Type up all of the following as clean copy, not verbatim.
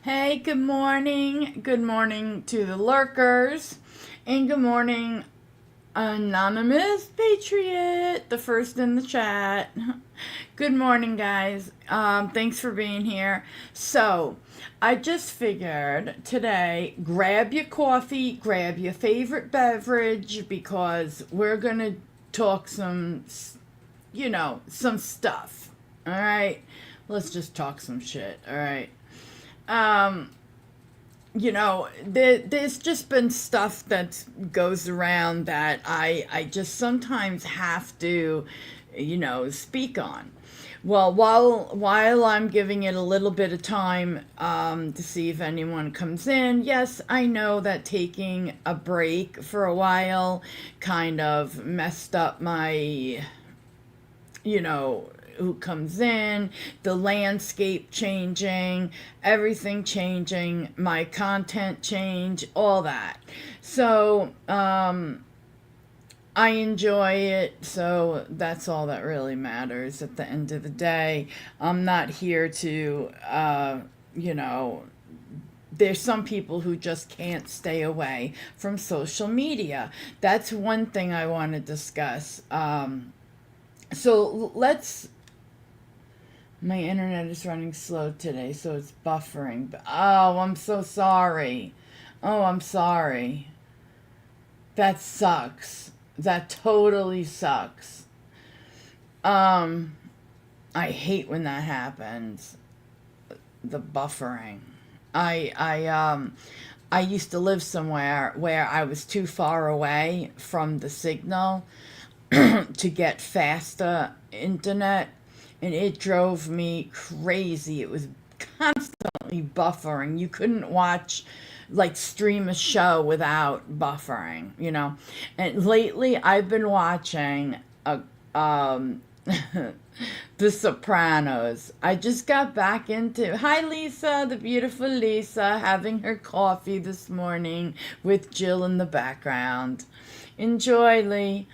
Hey, good morning. Good morning to the lurkers. And good morning, Anonymous Patriot, the first in the chat. Good morning, guys. Thanks for being here. So, I just figured today, grab your coffee, grab your favorite beverage, because we're going to talk some stuff. All right? Let's just talk some shit. All right? Um, there's just been stuff that goes around that I just sometimes have to, speak on. Well, while I'm giving it a little bit of time to see if anyone comes in, yes, I know that taking a break for a while kind of messed up my, you know, who comes in, the landscape changing, everything changing, my content change, all that. So, I enjoy it, so that's all that really matters at the end of the day. I'm not here to, you know, there's some people who just can't stay away from social media. That's one thing I want to discuss. So let's My internet is running slow today, so it's buffering. Oh, I'm so sorry. Oh, I'm sorry. That sucks. That totally sucks. Um, I hate when that happens. The buffering. I used to live somewhere where I was too far away from the signal to get faster internet, and it drove me crazy. It was constantly buffering. You couldn't watch, like, stream a show without buffering. And lately I've been watching um The Sopranos. I just got back into. Hi, Lisa, the beautiful Lisa, having her coffee this morning with Jill in the background. Enjoy, Lee.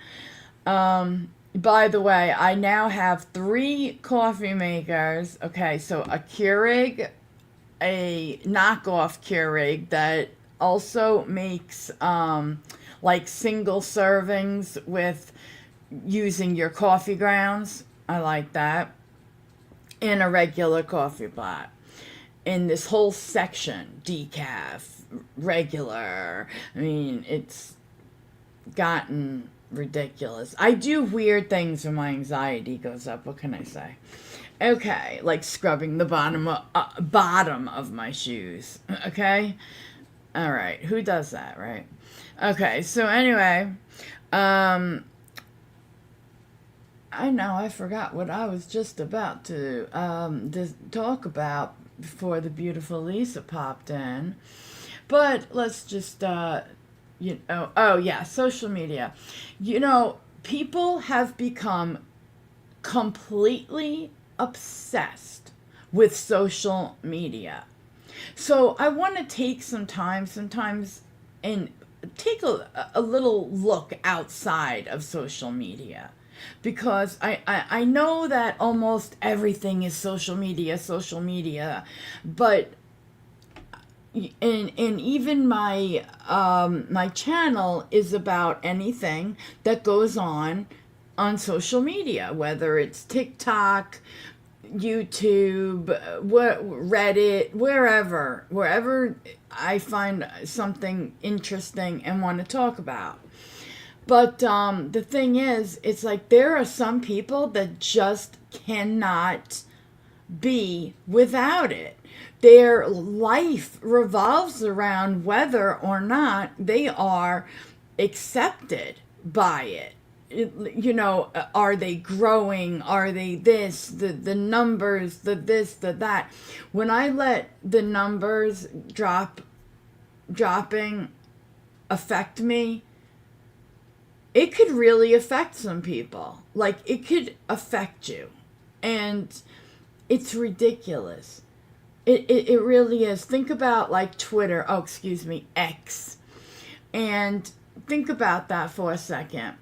By the way, I now have three coffee makers. Okay, so a Keurig, a knockoff Keurig that also makes like single servings with using your coffee grounds. I like that. And a regular coffee pot. In this whole section, decaf, regular. I mean, it's gotten ridiculous. I do weird things when my anxiety goes up. What can I say? Okay, like scrubbing the bottom of my shoes. Okay? All right. Who does that, right? Okay, so anyway, um I know I forgot what I was just about to talk about before the beautiful Lisa popped in. But let's just oh yeah, social media. People have become completely obsessed with social media. So I want to take some time sometimes and take a little look outside of social media, because I know that almost everything is social media, but and even my channel is about anything that goes on social media, whether it's TikTok, YouTube, Reddit, wherever I find something interesting and want to talk about. But the thing is, it's like there are some people that just cannot be without it. Their life revolves around whether or not they are accepted by it. Are they growing? Are they this? The numbers, the this, the that. When I let the numbers dropping affect me, it could really affect some people. Like, it could affect you. And it's ridiculous. It really is. Think about, like, Twitter. Oh, excuse me, X. And think about that for a second.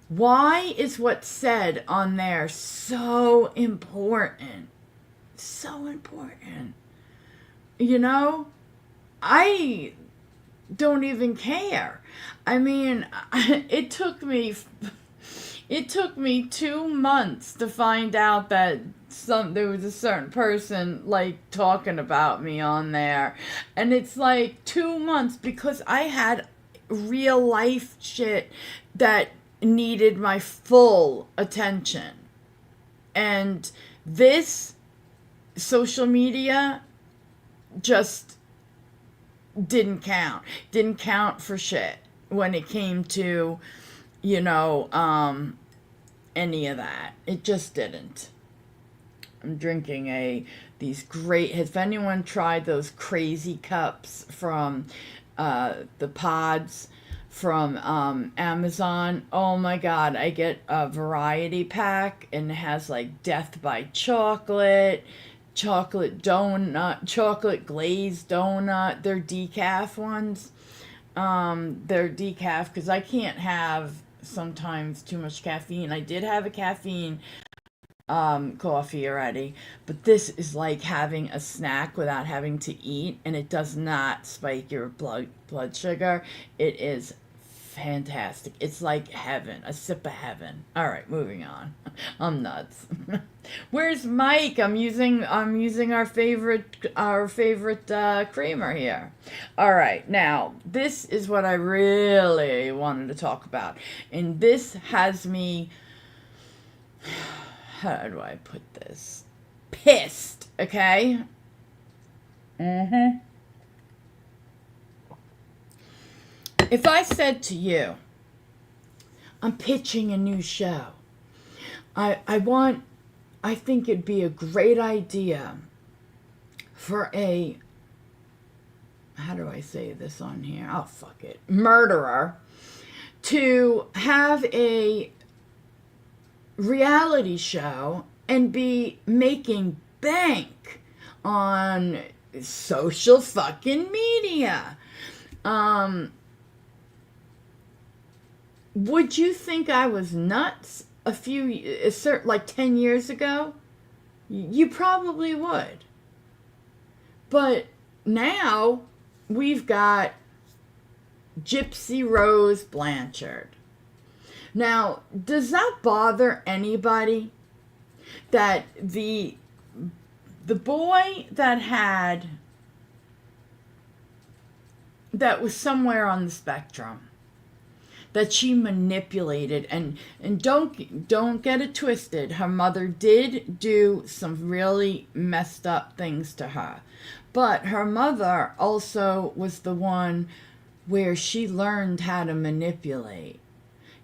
Why is what's said on there so important? So important. you know, I don't even care. I mean, it took me 2 months to find out that there was a certain person like talking about me on there, and it's like 2 months because I had real life shit that needed my full attention, and this social media just didn't count for shit when it came to, you know, any of that. It just didn't. I'm drinking these great. Has anyone tried those crazy cups from the pods from Amazon? Oh my god, I get a variety pack and it has like Death by Chocolate, chocolate donut, chocolate glazed donut. They're decaf ones. They're decaf because I can't have sometimes too much caffeine. I did have a caffeine coffee already, but this is like having a snack without having to eat, and it does not spike your blood sugar. It is fantastic. It's like heaven, a sip of heaven. All right, moving on. I'm nuts. Where's Mike? I'm using our favorite creamer here. All right, now this is what I really wanted to talk about, and this has me. How do I put this? Pissed, okay? If I said to you, I'm pitching a new show. I think it'd be a great idea for how do I say this on here? Oh, fuck it. Murderer to have a reality show and be making bank on social fucking media. Would you think I was nuts like 10 years ago? You probably would. But now we've got Gypsy Rose Blanchard. Now, does that bother anybody that the boy that was somewhere on the spectrum that she manipulated, and don't get it twisted, her mother did do some really messed up things to her, but her mother also was the one where she learned how to manipulate.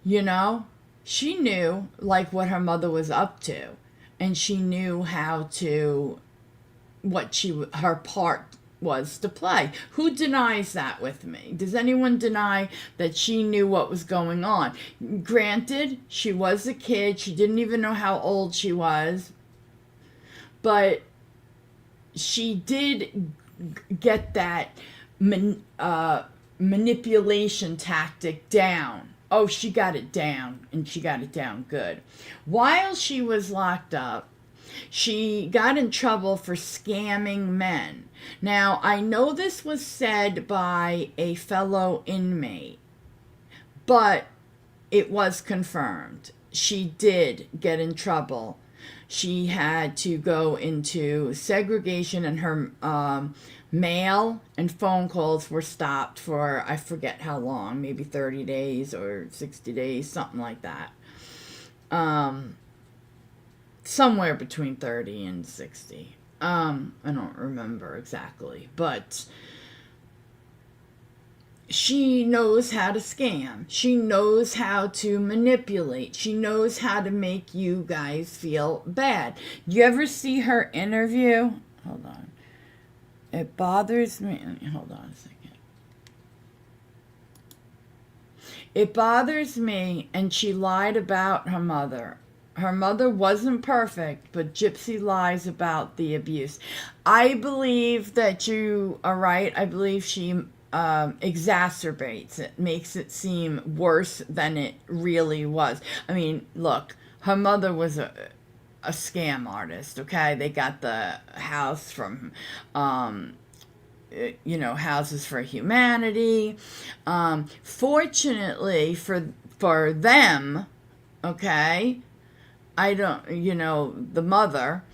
You know, she knew like what her mother was up to, and she knew what her part was to play. Who denies that with me? Does anyone deny that she knew what was going on? Granted, she was a kid. She didn't even know how old she was, but she did get that manipulation tactic down. Oh, she got it down, and she got it down good. While she was locked up, she got in trouble for scamming men. Now, I know this was said by a fellow inmate, but it was confirmed. She did get in trouble. She had to go into segregation, and her mail and phone calls were stopped for, I forget how long, maybe 30 days or 60 days, something like that. Somewhere between 30 and 60. I don't remember exactly, but she knows how to scam. She knows how to manipulate. She knows how to make you guys feel bad. You ever see her interview? Hold on. It bothers me. Hold on a second. It bothers me, and she lied about her mother. Her mother wasn't perfect, but Gypsy lies about the abuse. I believe that you are right. I believe she exacerbates it, makes it seem worse than it really was. I mean, look, her mother was a scam artist, okay? They got the house from Houses for Humanity. Fortunately for them, okay, I don't, the mother,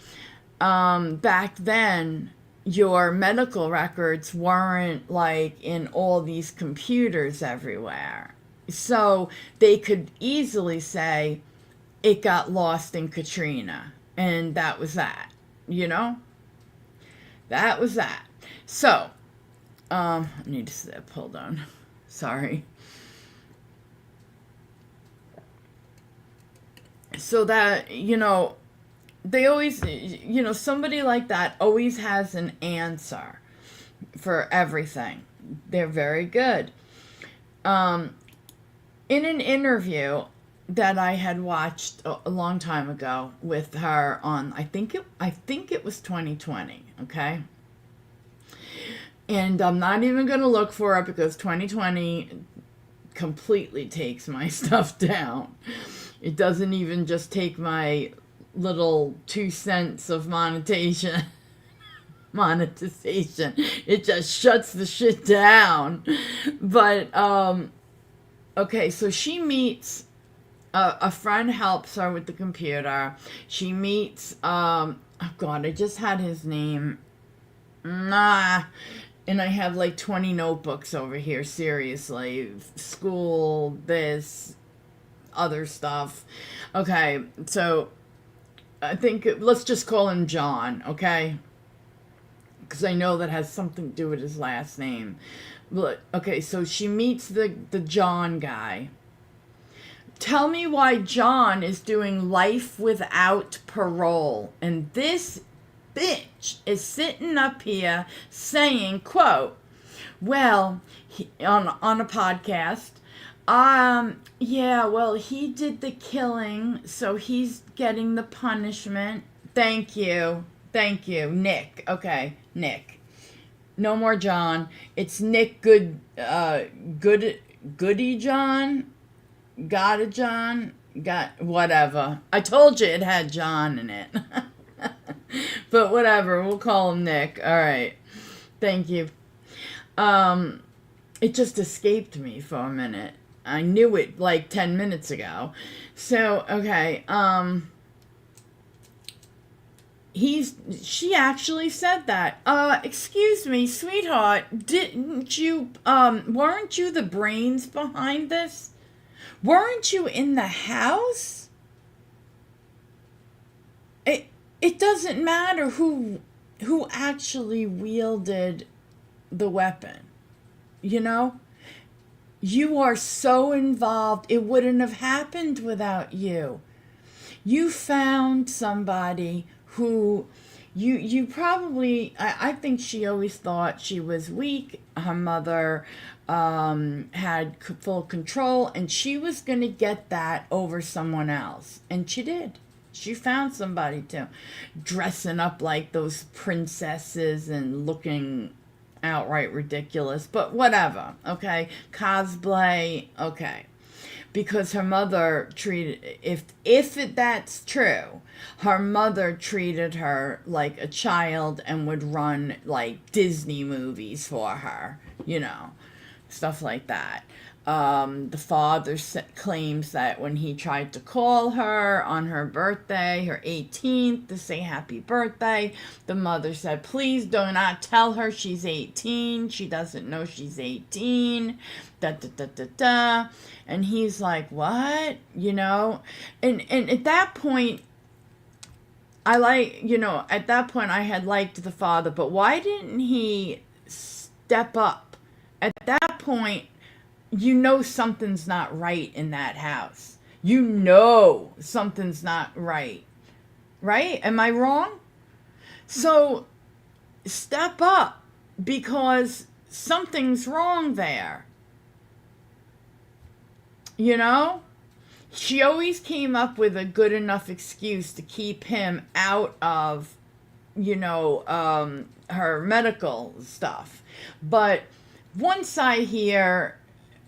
back then, your medical records weren't like in all these computers everywhere. So they could easily say it got lost in Katrina. And that was that, you know? That was that. So, I need to sip. Hold on. Sorry. So that, they always, somebody like that always has an answer for everything. They're very good. In an interview that I had watched a long time ago with her on, I think it was 2020, okay? And I'm not even going to look for it because 2020 completely takes my stuff down. It doesn't even just take my little 2 cents of monetization. It just shuts the shit down. But okay, so she meets a friend, helps her with the computer. She meets oh god, I just had his name. And I have like 20 notebooks over here, seriously. School, this, other stuff. Okay, so I think let's just call him John, okay? Because I know that has something to do with his last name. But, okay, so she meets the John guy. Tell me why John is doing life without parole. And this bitch is sitting up here saying, quote, well, on a podcast, yeah, well, he did the killing, so he's getting the punishment. Thank you, Nick. Okay, Nick. No more John. It's Nick Goody John. Got it, John. Got whatever. I told you it had John in it. But whatever, we'll call him Nick. All right. Thank you. It just escaped me for a minute. I knew it like 10 minutes ago. So, okay. She actually said that. Excuse me, sweetheart, weren't you the brains behind this? Weren't you in the house? It doesn't matter who actually wielded the weapon. You are so involved. It wouldn't have happened without you. You found somebody who you probably, I think she always thought she was weak. Her mother had full control, and she was going to get that over someone else. And she did. She found somebody to dressing up like those princesses and looking outright ridiculous, but whatever, okay? Cosplay, okay. Because her mother treated, that's true, her mother treated her like a child and would run like Disney movies for her, stuff like that. The father claims that when he tried to call her on her birthday, her 18th, to say happy birthday, the mother said, please do not tell her she's 18. She doesn't know she's 18. And he's like, what? And at that point, at that point I had liked the father, but why didn't he step up? At that point, something's not right in that house. Something's not right. Right? Am I wrong? So, step up, because something's wrong there. She always came up with a good enough excuse to keep him out of, her medical stuff. But once I hear,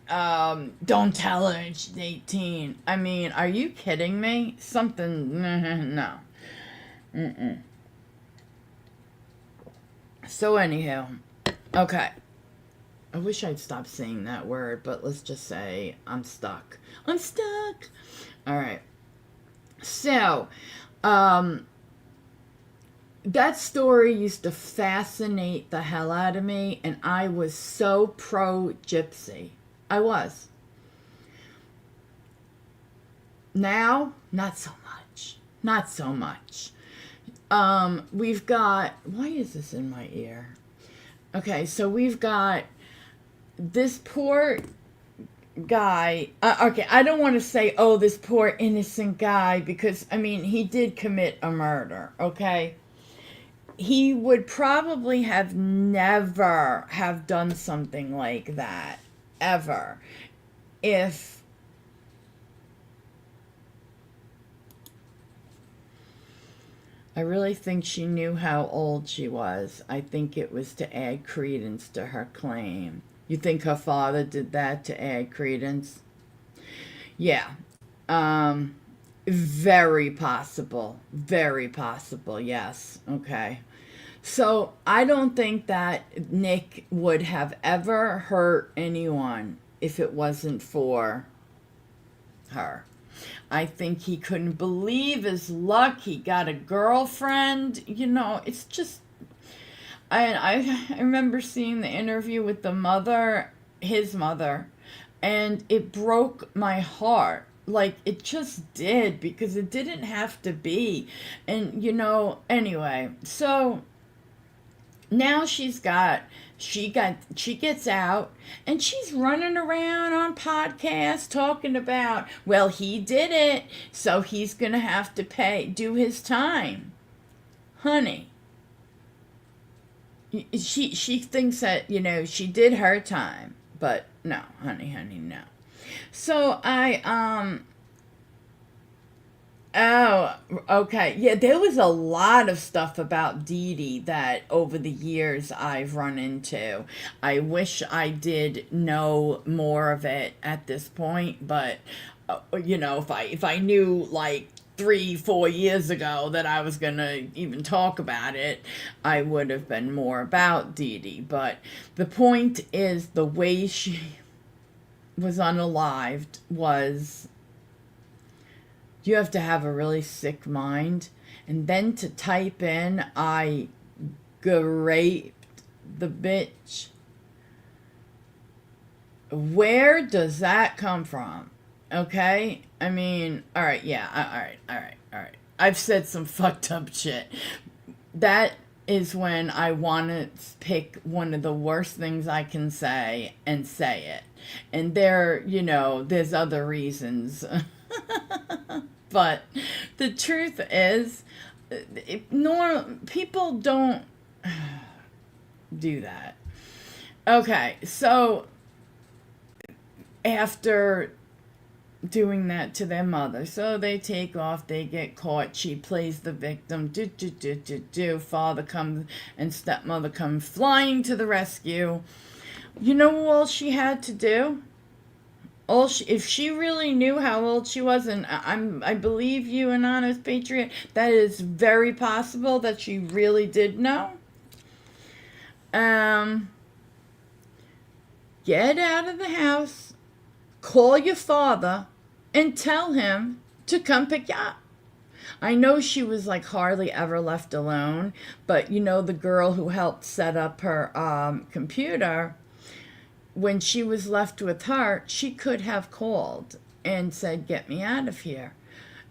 don't tell her she's 18. I mean, are you kidding me? Something, no. Mm-mm. So anyhow, Okay. I wish I'd stop saying that word, but let's just say I'm stuck. I'm stuck. All right. So, um, that story used to fascinate the hell out of me, and I was so pro gypsy. I was. Now, not so much. Not so much. We've got. Why is this in my ear? Okay, so we've got this poor guy. Okay, I don't want to say, oh, this poor innocent guy, because, I mean, he did commit a murder, okay? He would probably have never have done something like that, ever, if I really think she knew how old she was. I think it was to add credence to her claim. You think her father did that to add credence? Yeah. Um, Very possible. Very possible, yes. Okay. So I don't think that Nick would have ever hurt anyone if it wasn't for her. I think he couldn't believe his luck. He got a girlfriend. You know, it's just. I remember seeing the interview with the mother, his mother, and it broke my heart. Like, it just did, because it didn't have to be. And, anyway, so now she gets out, and she's running around on podcasts talking about, well, he did it, so he's gonna have to do his time. Honey, she thinks that, she did her time, but no, honey, no. So oh, okay. Yeah, there was a lot of stuff about Dee Dee that over the years I've run into. I wish I did know more of it at this point, but if I knew like 3-4 years ago that I was gonna even talk about it, I would have been more about Dee Dee. But the point is, the way she was unalived was, you have to have a really sick mind. And then to type in, I raped the bitch. Where does that come from? Okay? I mean, alright, yeah, alright. I've said some fucked up shit. That is when I want to pick one of the worst things I can say and say it. And there's other reasons. But the truth is, people don't do that. Okay, so after doing that to their mother, so they take off, they get caught, she plays the victim, father comes and stepmother come flying to the rescue. You know what all she had to do? If she really knew how old she was, and I believe you, an honest patriot, that is very possible that she really did know. Get out of the house, call your father, and tell him to come pick you up. I know she was like hardly ever left alone, but the girl who helped set up her computer, when she was left with her, she could have called and said, get me out of here.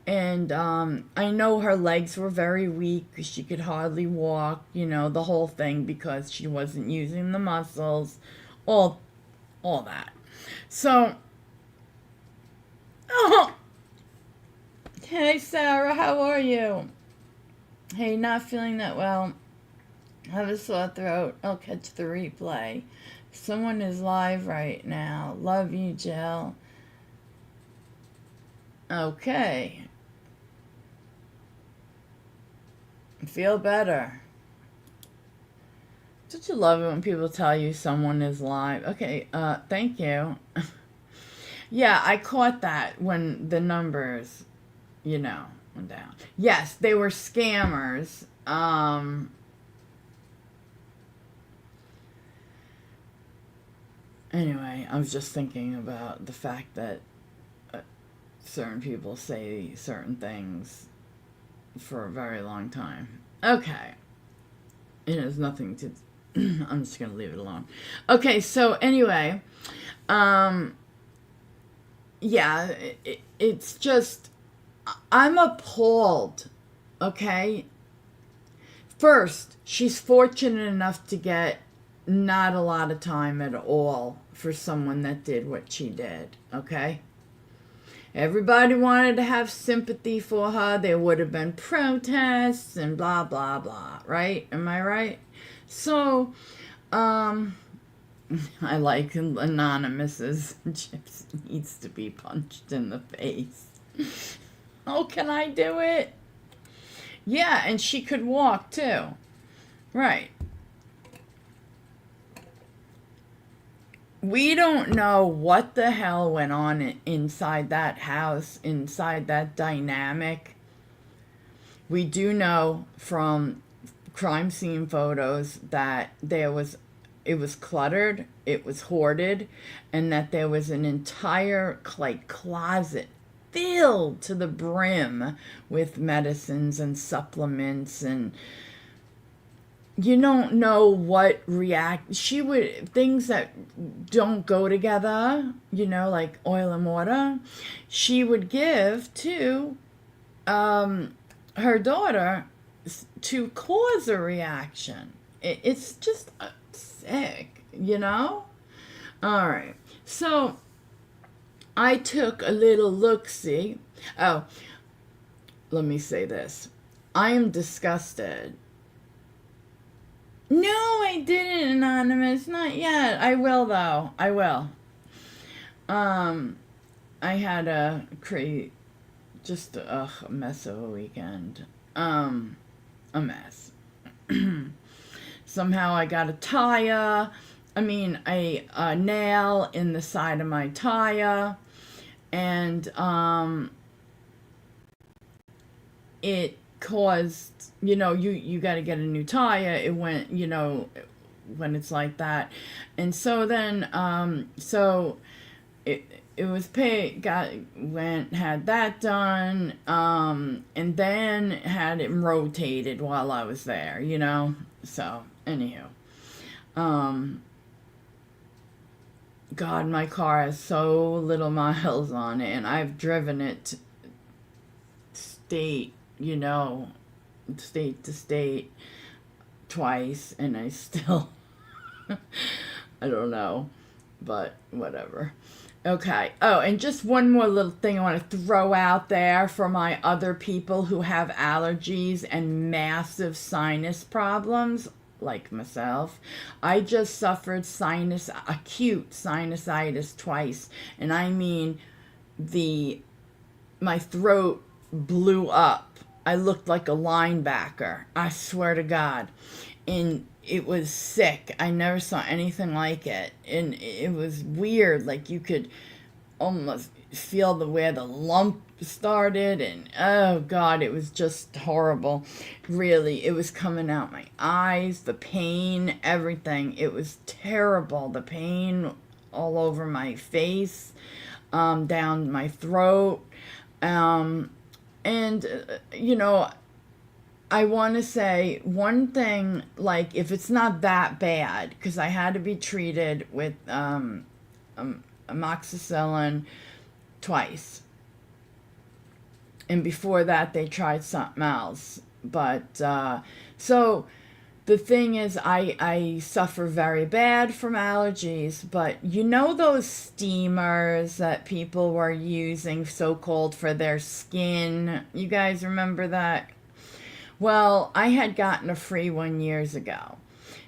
And I know her legs were very weak. She could hardly walk, the whole thing, because she wasn't using the muscles, all that. So, oh, hey, Sarah, how are you? Hey, not feeling that well. Have a sore throat. I'll catch the replay. Someone is live right now. Love you, Jill. Okay. Feel better. Don't you love it when people tell you someone is live? Okay, thank you. Yeah, I caught that when the numbers, went down. Yes, they were scammers. Anyway, I was just thinking about the fact that certain people say certain things for a very long time. Okay. It has nothing to... I'm just going to leave it alone. Okay, so anyway, yeah, it's just... I'm appalled, okay? First, she's fortunate enough to get not a lot of time at all for someone that did what she did, okay? Everybody wanted to have sympathy for her. There would have been protests and blah, blah, blah, right? Am I right? So, I like Anonymous's Chips needs to be punched in the face. Oh, can I do it? Yeah, and she could walk too. Right. We don't know what the hell went on inside that house, inside that dynamic. We do know from crime scene photos that it was cluttered, it was hoarded, and that there was an entire closet filled to the brim with medicines and supplements, and you don't know what things that don't go together, like oil and water, she would give to her daughter to cause a reaction. It's just sick, All right. So I took a little look-see. Oh, let me say this. I am disgusted. No, I didn't, Anonymous. Not yet. I will, though. I will. I had just a mess of a weekend. A mess. Somehow I got a nail in the side of my tire, and it caused, you got to get a new tire. It went, when it's like that. And so then, it was paid, had that done, and then had it rotated while I was there, So, anywho. God, my car has so little miles on it, and I've driven it state to state twice, and I still, I don't know, but whatever. Okay. Oh, and just one more little thing I want to throw out there for my other people who have allergies and massive sinus problems, like myself. I just suffered acute sinusitis twice, and I mean, my throat blew up. I looked like a linebacker. I swear to God. And it was sick. I never saw anything like it. And it was weird. Like you could almost feel where the lump started. And oh God, it was just horrible. Really, it was coming out my eyes, the pain, everything. It was terrible. The pain all over my face, down my throat. I want to say one thing, like, if it's not that bad, because I had to be treated with amoxicillin twice. And before that, they tried something else. But, so the thing is, I suffer very bad from allergies, but those steamers that people were using so-called for their skin? You guys remember that? Well, I had gotten a free one years ago,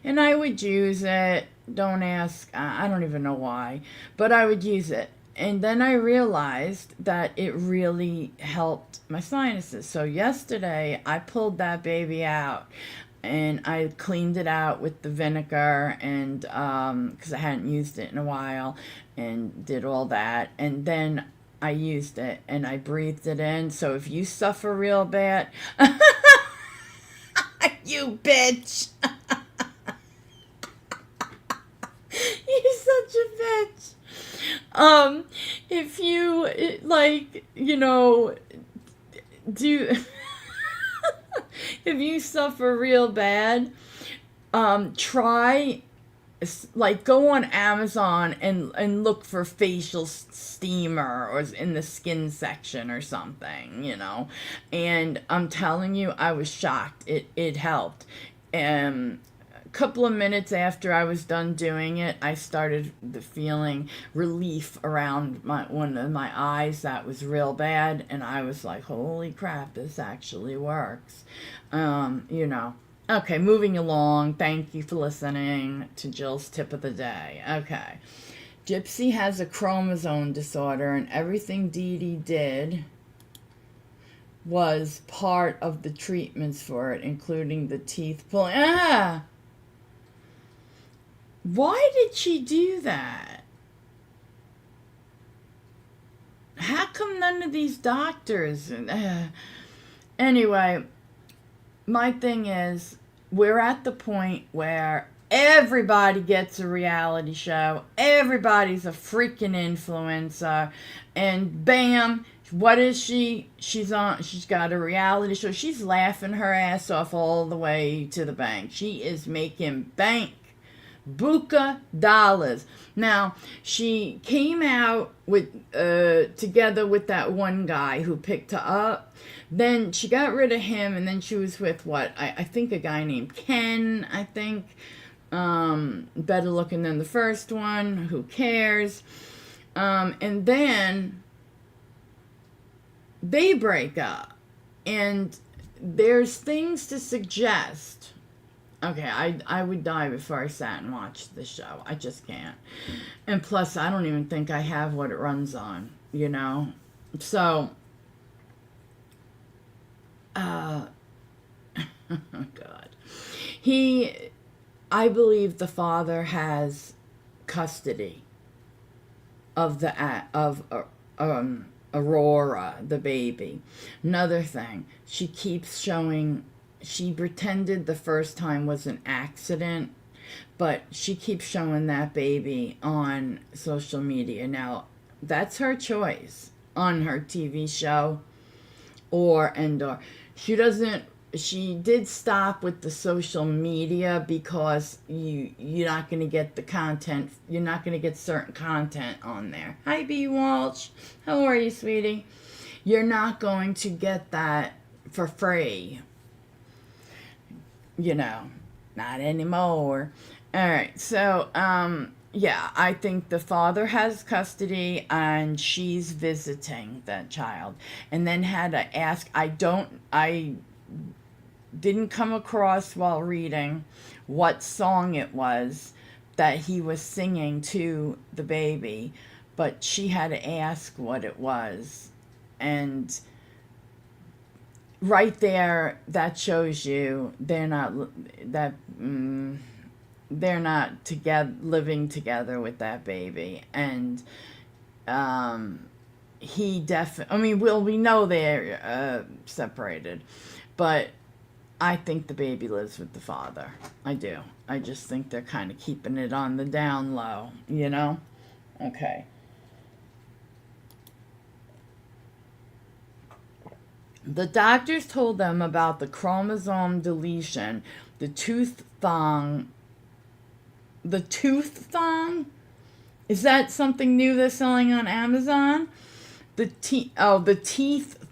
and I would use it. Don't ask, I don't even know why, but I would use it. And then I realized that it really helped my sinuses. So yesterday, I pulled that baby out, and I cleaned it out with the vinegar, and because I hadn't used it in a while, and did all that. And then I used it, and I breathed it in. So if you suffer real bad... You bitch. You're such a bitch. If you, like, do, if you suffer real bad, try, like, go on Amazon and look for facial steamer or in the skin section or something, and I'm telling you, I was shocked. It helped. A couple of minutes after I was done doing it, I started feeling relief around one of my eyes that was real bad, and I was like, holy crap, this actually works. Okay, moving along. Thank you for listening to Jill's tip of the day. Okay. Gypsy has a chromosome disorder, and everything Dee Dee did was part of the treatments for it, including the teeth pulling. Why did she do that? How come none of these doctors... Anyway, my thing is, we're at the point where everybody gets a reality show. Everybody's a freaking influencer. And bam, what is she? She's got a reality show. She's laughing her ass off all the way to the bank. She is making bank. Buka dollars. Now, she came out with together with that one guy who picked her up. Then she got rid of him, and then she was with I think a guy named Ken, I think. Better looking than the first one. Who cares? And then they break up. And there's things to suggest. Okay, I would die before I sat and watched the show. I just can't. And plus, I don't even think I have what it runs on, So, oh God. I believe the father has custody of Aurora, the baby. Another thing, she keeps showing... She pretended the first time was an accident, but she keeps showing that baby on social media. Now, that's her choice on her TV show or. She did stop with the social media because you're not going to get the content. You're not going to get certain content on there. Hi, B. Walsh. How are you, sweetie? You're not going to get that for free. Not anymore. All right, so, I think the father has custody, and she's visiting that child. And then had to ask, I didn't come across while reading what song it was that he was singing to the baby, but she had to ask what it was. And... right there, that shows you they're not living together with that baby, and he definitely. We know they're separated, but I think the baby lives with the father. I do. I just think they're kind of keeping it on the down low. Okay. The doctors told them about the chromosome deletion, the tooth thong. The tooth thong? Is that something new they're selling on Amazon? The teeth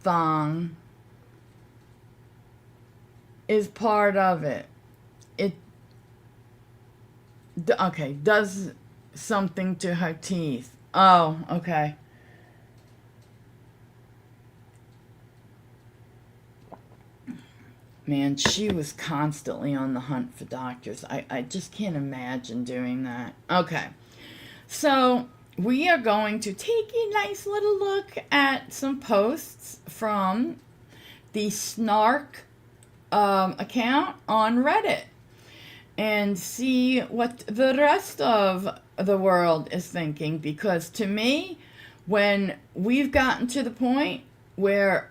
thong is part of it. Does something to her teeth. Oh, okay. Man, she was constantly on the hunt for doctors. I just can't imagine doing that. Okay. So, we are going to take a nice little look at some posts from the Snark account on Reddit and see what the rest of the world is thinking. Because to me, when we've gotten to the point where...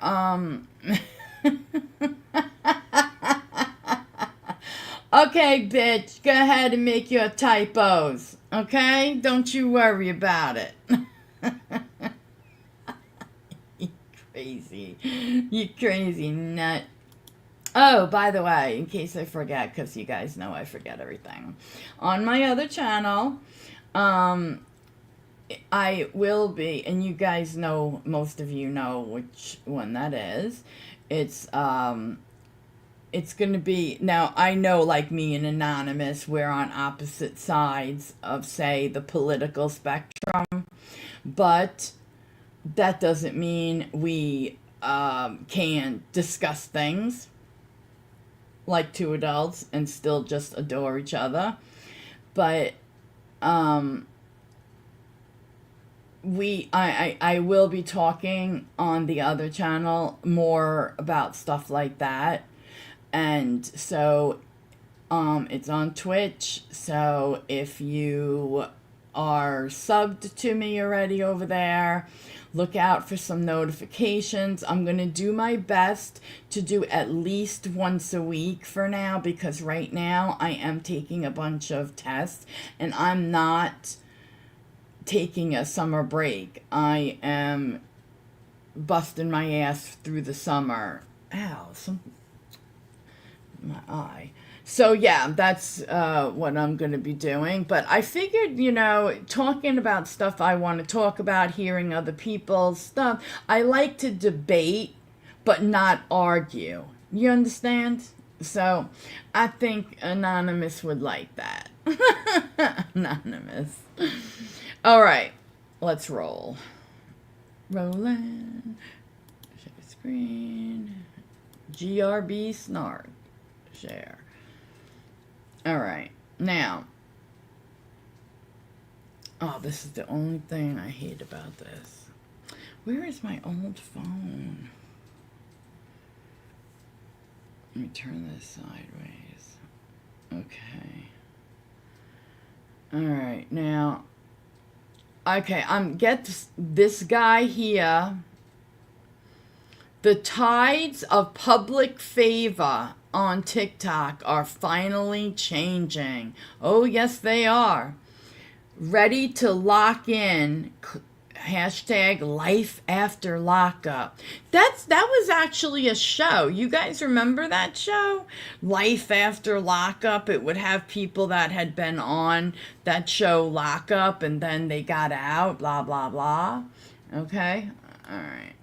Okay, bitch, go ahead and make your typos. Okay? Don't you worry about it. You crazy. You crazy nut. Oh, by the way, in case I forget, because you guys know I forget everything. On my other channel, I will be, and you guys know, most of you know which one that is. It's going to be, now I know, like me and Anonymous, we're on opposite sides of, say, the political spectrum, but that doesn't mean we can discuss things like two adults and still just adore each other. But I will be talking on the other channel more about stuff like that. And so it's on Twitch, so if you are subbed to me already over there, look out for some notifications. I'm going to do my best to do at least once a week for now, because right now I am taking a bunch of tests and I'm not taking a summer break. I am busting my ass through the summer. Ow, my eye. So yeah, that's what I'm going to be doing. But I figured, talking about stuff I want to talk about, hearing other people's stuff. I like to debate, but not argue. You understand? So I think Anonymous would like that. Anonymous. All right, let's roll. Rolling. Share screen. GRB snark. Share. All right, now, oh, this is the only thing I hate about this. Where is my old phone? Let me turn this sideways. Okay. All right, now, okay, get this guy here. The tides of public favor on TikTok are finally changing. Oh, yes, they are. Ready to lock in. Hashtag life after lockup. That was actually a show. You guys remember that show? Life after lockup. It would have people that had been on that show Lockup and then they got out, blah, blah, blah. Okay? All right.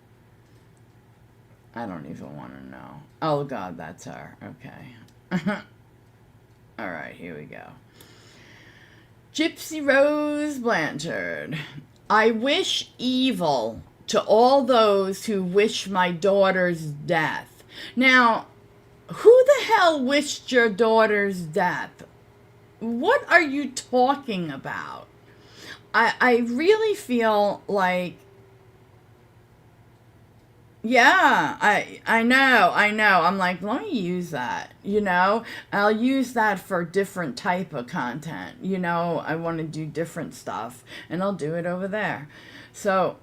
I don't even want to know. Oh, God, that's her. Okay. All right, here we go. Gypsy Rose Blanchard. I wish evil to all those who wish my daughter's death. Now, who the hell wished your daughter's death? What are you talking about? I really feel like, yeah, I know. I'm like, let me use that, I'll use that for different type of content, I want to do different stuff, and I'll do it over there. So,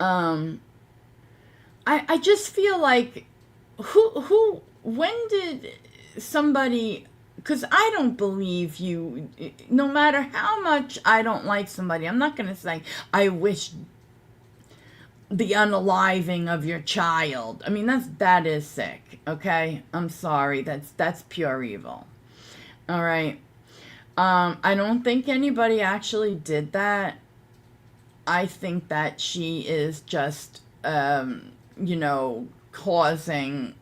I just feel like, when did somebody, because I don't believe you, no matter how much I don't like somebody, I'm not going to say, I wish the unaliving of your child. I mean, that is sick, okay? I'm sorry. That's pure evil. All right. I don't think anybody actually did that. I think that she is just, causing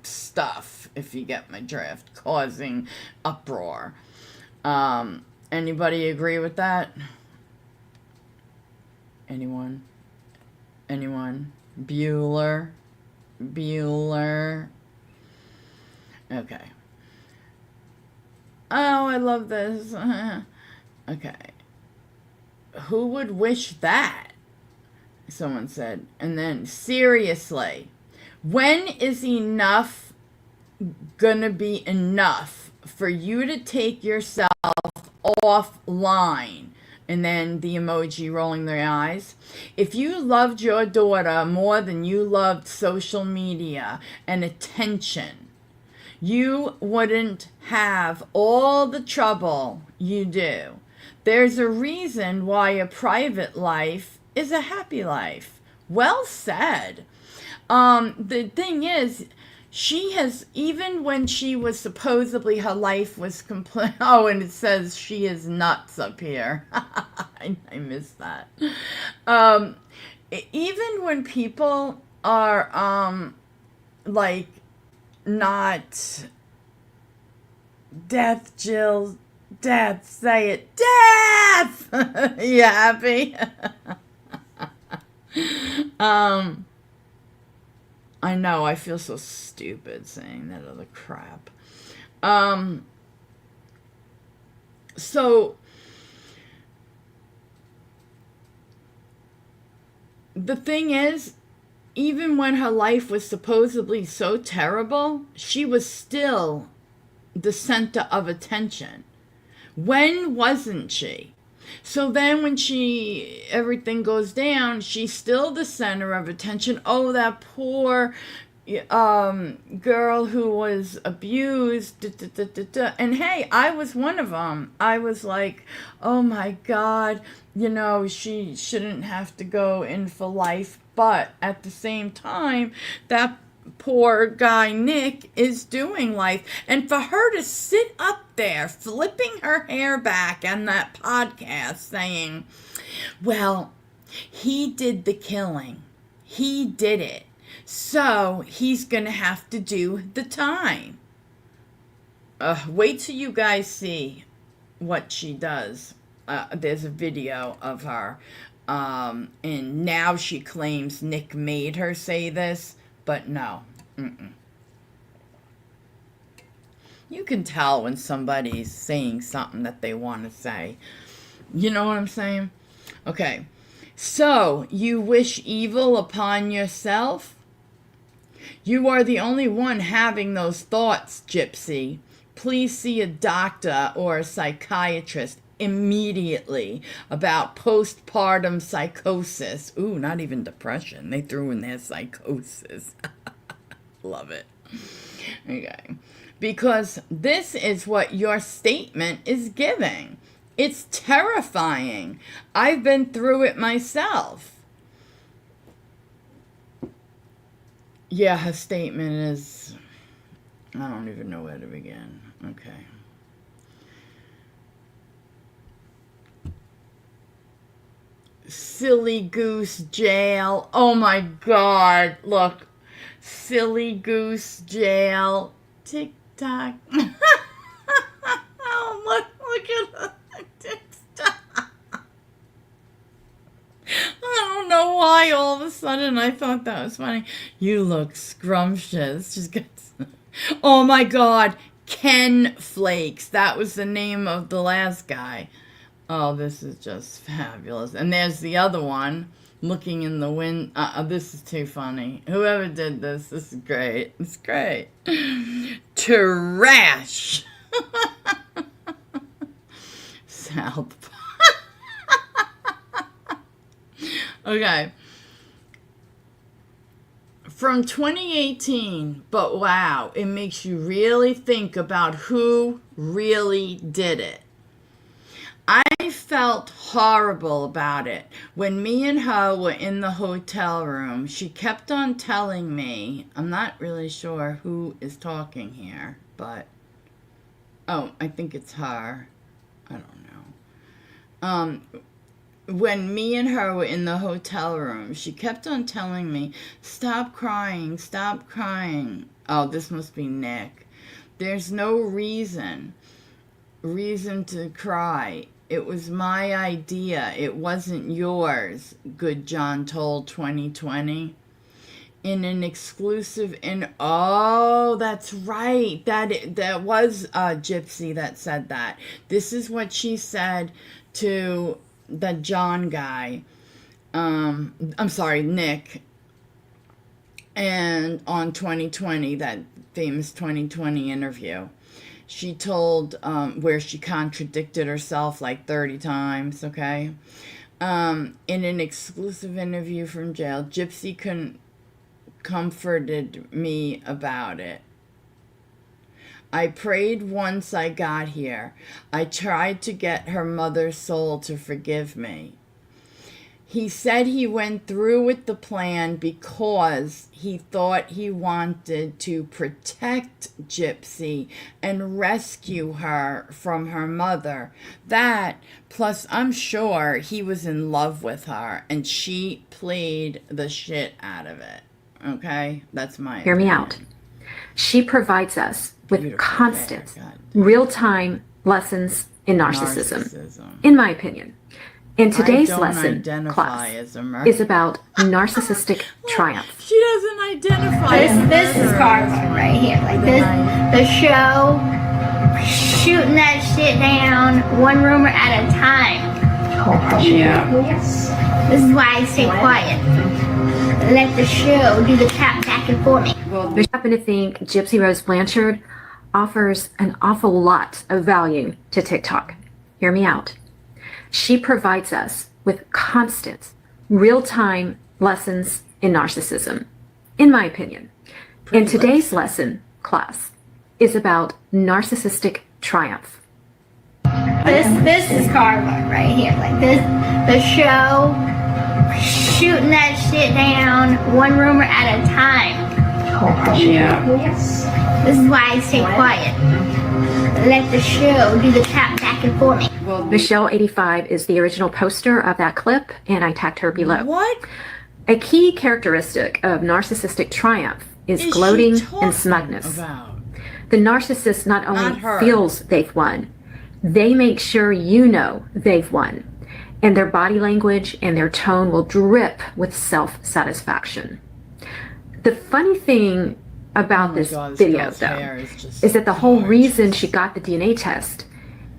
stuff, if you get my drift, causing uproar. Anybody agree with that? Anyone? Bueller. Okay. Oh, I love this. Okay. Who would wish that? Someone said. And then, seriously, when is enough gonna be enough for you to take yourself offline? And then the emoji rolling their eyes. If you loved your daughter more than you loved social media and attention, you wouldn't have all the trouble you do. There's a reason why a private life is a happy life. Well said. The thing is, she has, even when she was supposedly, her life was complete. Oh, and it says she is nuts up here. I missed that. Um, Even when people are, like, not death, Jill, death, say it, death! You happy? um, I know, I feel so stupid saying that other crap. So, the thing is, even when her life was supposedly so terrible, she was still the center of attention. When wasn't she? So then when everything goes down, she's still the center of attention. Oh, that poor girl who was abused. Da, da, da, da, da. And hey, I was one of them. I was like, oh my God, she shouldn't have to go in for life. But at the same time, that poor guy Nick is doing life, and for her to sit up there flipping her hair back on that podcast saying, well, he did the killing, he did it, so he's gonna have to do the time. Wait till you guys see what she does. There's a video of her, and now she claims Nick made her say this. But no. Mm-mm. You can tell when somebody's saying something that they want to say. You know what I'm saying? Okay. So, you wish evil upon yourself? You are the only one having those thoughts, Gypsy. Please see a doctor or a psychiatrist immediately about postpartum psychosis. Ooh, not even depression. They threw in there psychosis. Love it. Okay. Because this is what your statement is giving. It's terrifying. I've been through it myself. Yeah, her statement is, I don't even know where to begin. Okay. Silly goose jail. Oh my God. Look. Silly goose jail. Tick tock. Oh, look at her. Tick tock. I don't know why all of a sudden I thought that was funny. You look scrumptious. Just gets. Oh my God. Ken Flakes. That was the name of the last guy. Oh, this is just fabulous. And there's the other one looking in the wind. This is too funny. Whoever did this is great. It's great. Trash. South. Okay. From 2018, but wow, it makes you really think about who really did it. I felt horrible about it. When me and her were in the hotel room, she kept on telling me, I'm not really sure who is talking here, but, oh, I think it's her. I don't know. When me and her were in the hotel room, she kept on telling me, stop crying, stop crying. Oh, this must be Nick. There's no reason to cry. It was my idea. It wasn't yours, Good John told 2020. In an exclusive, oh, that's right. That was Gypsy that said that. This is what she said to the John guy. I'm sorry, Nick. And on 2020, that famous 2020 interview. She told, where she contradicted herself like 30 times, okay? In an exclusive interview from jail, Gypsy comforted me about it. I prayed once I got here. I tried to get her mother's soul to forgive me. He said he went through with the plan because he thought he wanted to protect Gypsy and rescue her from her mother. That, plus I'm sure he was in love with her and she played the shit out of it. Okay? That's my Hear me opinion. out. She provides us with Beautiful constant, hair, God. real-time lessons in narcissism, Narcissism. in my opinion. And today's I don't lesson identify class as a murderer. is about narcissistic triumph. She doesn't identify as a This is murderer. Carlin right here. Like this, the show, shooting that shit down, one rumor at a time. Yeah. This is why I stay quiet. Let the show do the tap back and forth. I happen to think Gypsy Rose Blanchard offers an awful lot of value to TikTok. Hear me out. She provides us with constant, real-time lessons in narcissism, in my opinion. And today's lesson class is about narcissistic triumph. This is Carlin right here. Like this, the show, shooting that shit down, one rumor at a time. Yeah. This is why I stay quiet. Let the show do the tap back and forth. Michelle85 is the original poster of that clip, and I tagged her below. What A key characteristic of narcissistic triumph is is gloating she talking and smugness. about? The narcissist not only Not her. feels they've won, they make sure you know they've won. And their body language and their tone will drip with self-satisfaction. The funny thing about this God, video, girl's though, hair is just is that the whole gorgeous. reason she got the DNA test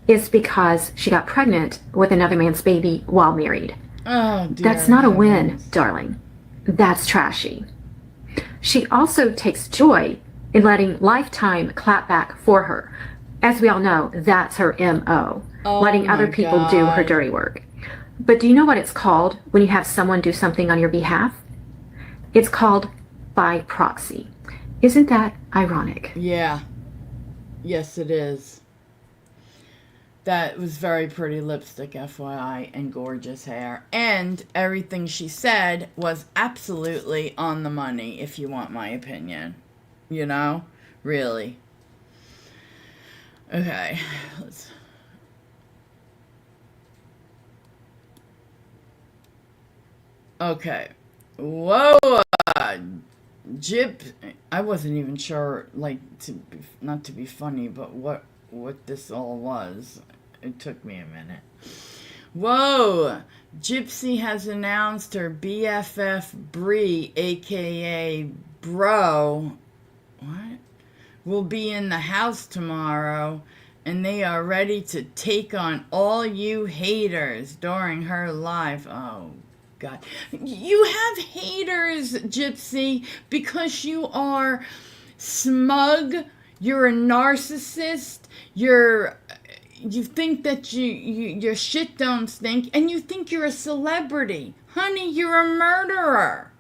is because she got pregnant with another man's baby while married. Oh, dear That's not a win, heavens. darling. That's trashy. She also takes joy in letting Lifetime clap back for her. As we all know, that's her MO, Oh letting other my people do her God. dirty work. But do you know what it's called when you have someone do something on your behalf? It's called by proxy. Isn't that ironic? Yeah. Yes, it is. That was very pretty lipstick, FYI, and gorgeous hair. And everything she said was absolutely on the money, if you want my opinion. You know? Really. Okay. Let's... Okay. Whoa! Jip, I wasn't even sure, like, not to be funny, but what this all was. It took me a minute. Whoa! Gypsy has announced her BFF Bree, aka Bro, what? Will be in the house tomorrow, and they are ready to take on all you haters during her live. Oh, God. You have haters, Gypsy, because you are smug, you're a narcissist, you think that your shit don't stink, and you think you're a celebrity. Honey, you're a murderer.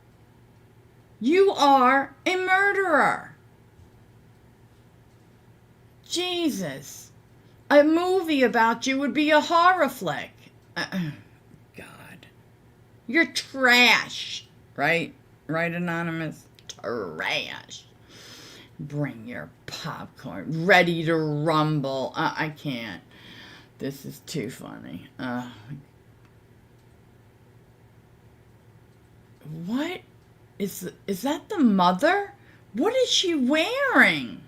You are a murderer. Jesus. A movie about you would be a horror flick. God. You're trash. Right? Right, Anonymous? Trash. Bring your popcorn. Ready to rumble. I can't. This is too funny. What? Is that the mother? What is she wearing?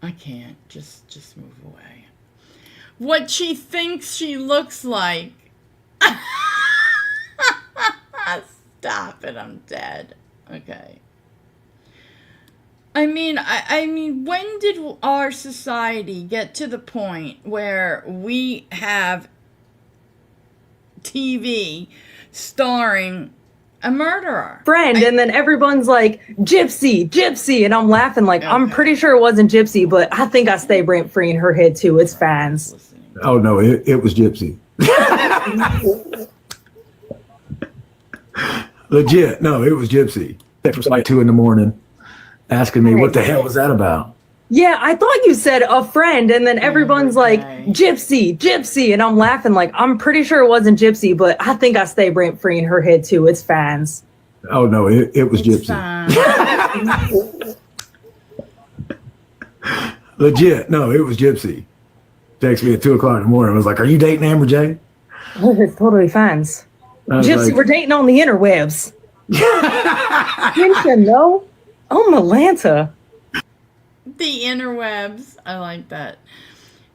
I can't. Just move away. What she thinks she looks like. Stop it. I'm dead. Okay. I mean, when did our society get to the point where we have TV starring a murderer? Friend, and then everyone's like, Gypsy, and I'm laughing like, I'm Okay. pretty sure it wasn't Gypsy, but I think I stay rent free in her head too. It's fans. Listening. Oh no, it was Gypsy. Legit, no, it was Gypsy. Text from somebody at 2 a.m. asking me what the hell was that about. Yeah, I thought you said a friend, and then everyone's like, Okay. Gypsy, Gypsy. And I'm laughing like, I'm pretty sure it wasn't Gypsy, but I think I stay rent free in her head too. It's fans. Oh no, it was It's Gypsy. fine. Legit. No, it was Gypsy. Texted me at 2:00 in the morning. I was like, "Are you dating Amber J?" It's totally fans. I was Gypsy, like, we're dating on the interwebs. Attention, no? Oh, Malanta. The interwebs. I like that.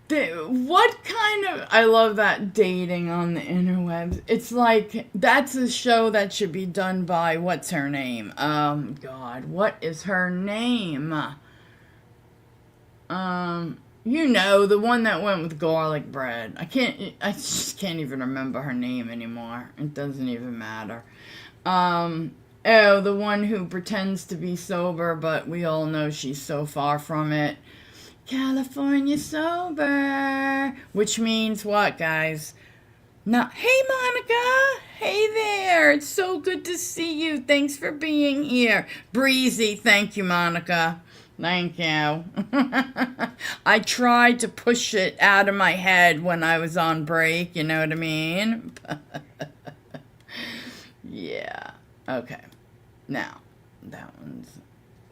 What kind of, I love that, dating on the interwebs. It's like, that's a show that should be done by, what's her name? God, what is her name? You know, the one that went with garlic bread. I just can't even remember her name anymore. It doesn't even matter. Oh, the one who pretends to be sober, but we all know she's so far from it. California sober. Which means what, guys? Not, hey, Monica. Hey there. It's so good to see you. Thanks for being here. Breezy. Thank you, Monica. Thank you. I tried to push it out of my head when I was on break. You know what I mean? Yeah. Okay. Now, that one's,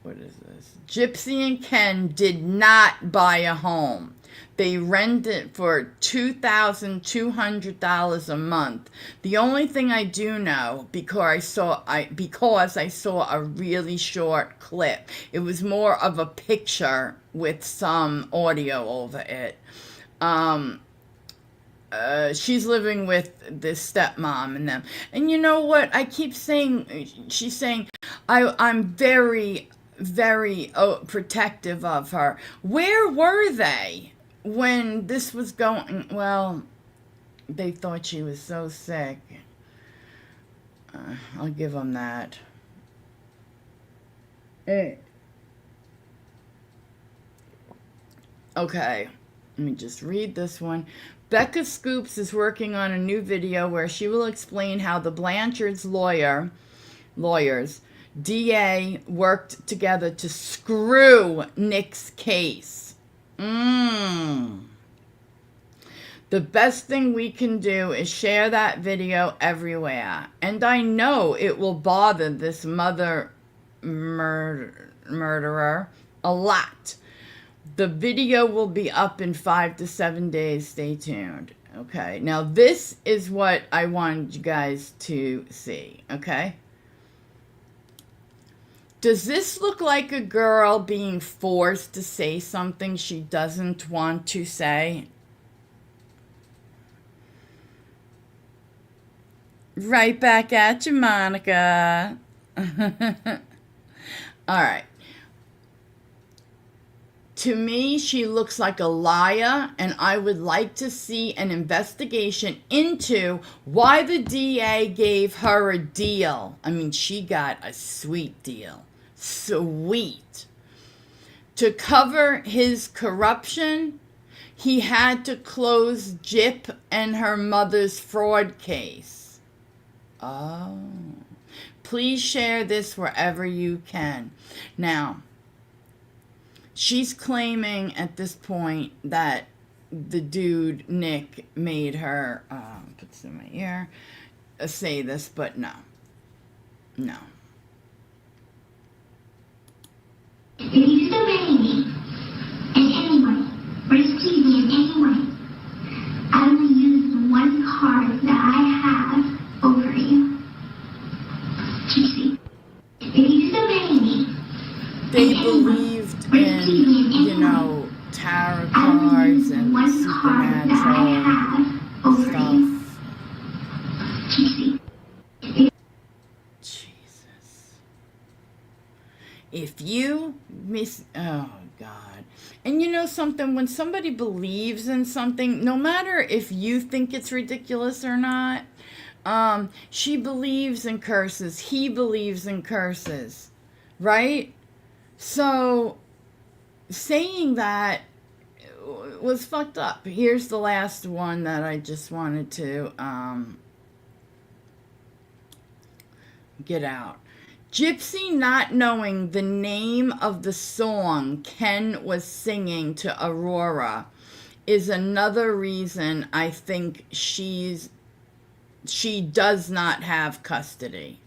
what is this? Gypsy and Ken did not buy a home. They rented for $2,200 a month. The only thing I do know, because I saw a really short clip. It was more of a picture with some audio over it. She's living with this stepmom and them. And you know what? I keep saying, she's saying, I'm very, very protective of her. Where were they when this was going? Well, they thought she was so sick. I'll give them that. Okay, let me just read this one. Becca Scoops is working on a new video where she will explain how the Blanchard's lawyers, DA, worked together to screw Nick's case. The best thing we can do is share that video everywhere. And I know it will bother this murderer a lot. The video will be up in 5 to 7 days. Stay tuned. Okay. Now, this is what I wanted you guys to see. Okay. Does this look like a girl being forced to say something she doesn't want to say? Right back at you, Monica. All right. To me, she looks like a liar, and I would like to see an investigation into why the DA gave her a deal. I mean, she got a sweet deal. Sweet. To cover his corruption, he had to close Jip and her mother's fraud case. Oh. Please share this wherever you can. Now, she's claiming at this point that the dude, Nick, made her, put this in my ear, say this, but no. No. If you still marry me, in any way, or displease me in any way, I will use the one card that I have over you. Gypsy, if you still marry me, They believed in, you know, tarot cards and supernatural stuff. Jesus. If you oh God. And you know something, when somebody believes in something, no matter if you think it's ridiculous or not, she believes in curses, he believes in curses, right? So saying that was fucked up. Here's the last one that I just wanted to get out. Gypsy not knowing the name of the song Ken was singing to Aurora is another reason I think she does not have custody.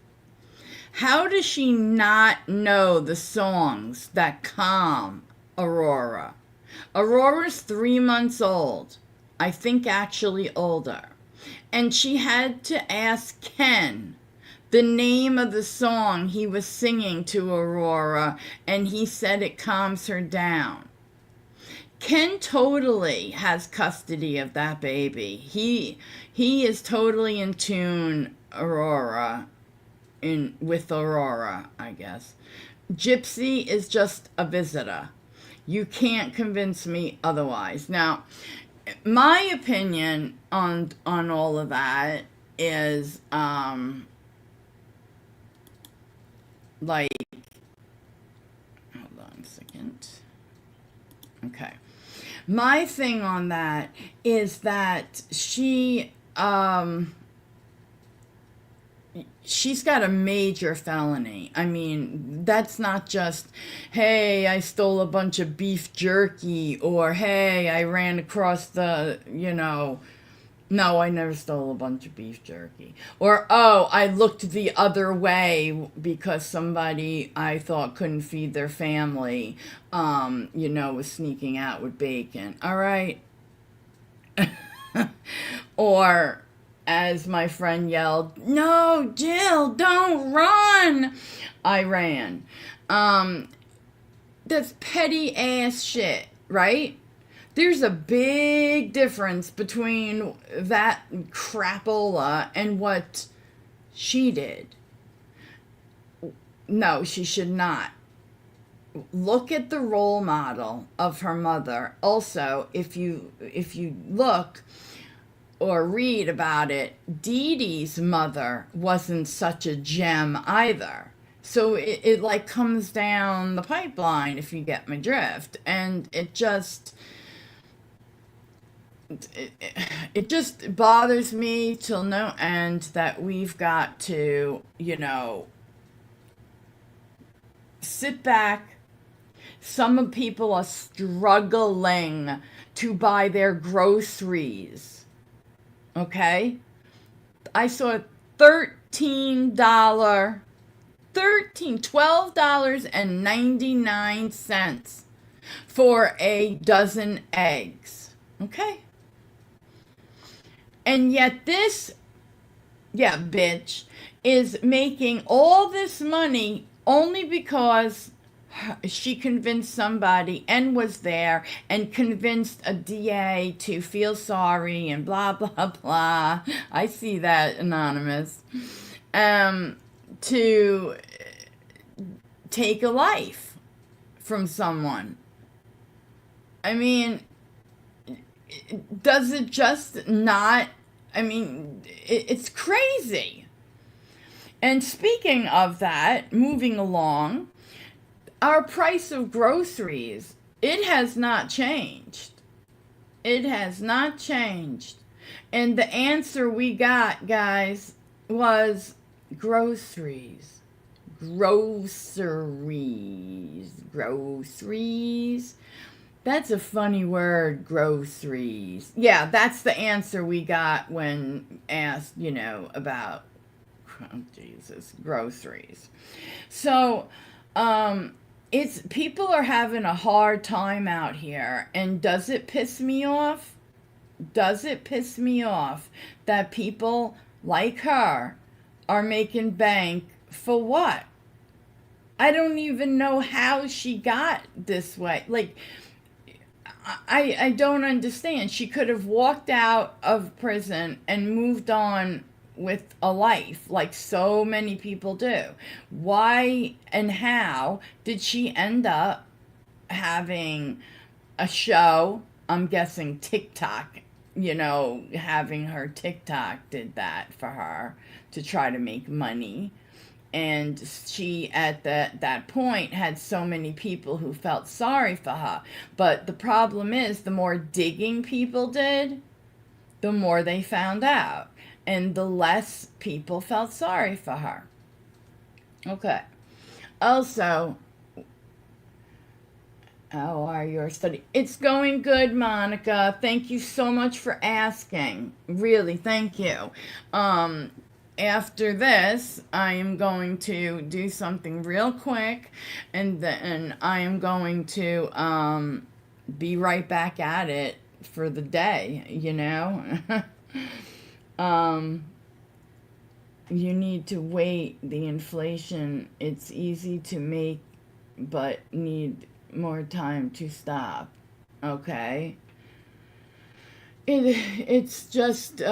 How does she not know the songs that calm Aurora? Aurora's 3 months old. I think actually older. And she had to ask Ken the name of the song he was singing to Aurora, and he said it calms her down. Ken totally has custody of that baby. He is totally in tune with Aurora, I guess. Gypsy is just a visitor. You can't convince me otherwise. Now, my opinion on all of that is like, hold on a second. Okay. My thing on that is that she's got a major felony. I mean, that's not just, hey, I stole a bunch of beef jerky, or hey, I ran across the, no, I never stole a bunch of beef jerky. Or, oh, I looked the other way because somebody I thought couldn't feed their family, was sneaking out with bacon. All right. Or, as my friend yelled, no, Jill, don't run. I ran. That's petty ass shit, right? There's a big difference between that crapola and what she did. No, she should not. Look at the role model of her mother. Also, if you look or read about it, Dee Dee's mother wasn't such a gem either. So it like comes down the pipeline, if you get my drift. And it just bothers me till no end that we've got to, sit back. Some people are struggling to buy their groceries. Okay? I saw $12.99 for a dozen eggs. Okay? And yet this, bitch, is making all this money only because she convinced somebody and was there and convinced a DA to feel sorry and blah, blah, blah. I see that, Anonymous. To take a life from someone. I mean, does it just not, it's crazy. And speaking of that, moving along, our price of groceries, it has not changed. It has not changed. And the answer we got, guys, was groceries. Groceries. That's a funny word, groceries. Yeah, that's the answer we got when asked, about, groceries. So, it's people are having a hard time out here, and does it piss me off? Does it piss me off that people like her are making bank for what? I don't even know how she got this way. Like, I don't understand. She could have walked out of prison and moved on with a life like so many people do. Why and how did she end up having a show? I'm guessing TikTok, having her TikTok did that for her to try to make money. And she, at that point, had so many people who felt sorry for her. But the problem is, the more digging people did, the more they found out. And the less people felt sorry for her. Okay. Also, how are your study? It's going good, Monica. Thank you so much for asking. Really, thank you. Um, After this, I am going to do something real quick, and then I am going to be right back at it for the day, you know? um, you need to wait. The inflation, it's easy to make, but need more time to stop. Okay? It's just,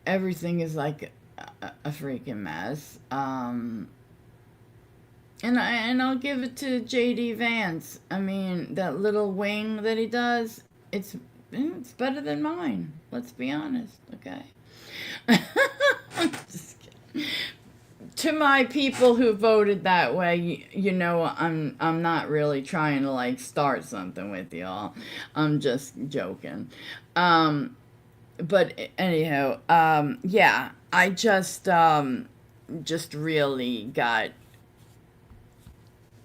everything is like a freaking mess. And I'll give it to JD Vance. I mean, that little wing that he does, it's better than mine. Let's be honest, okay? Just kidding. To my people who voted that way, you know, I'm not really trying to like start something with y'all. I'm just joking. But anyhow, yeah, I just really got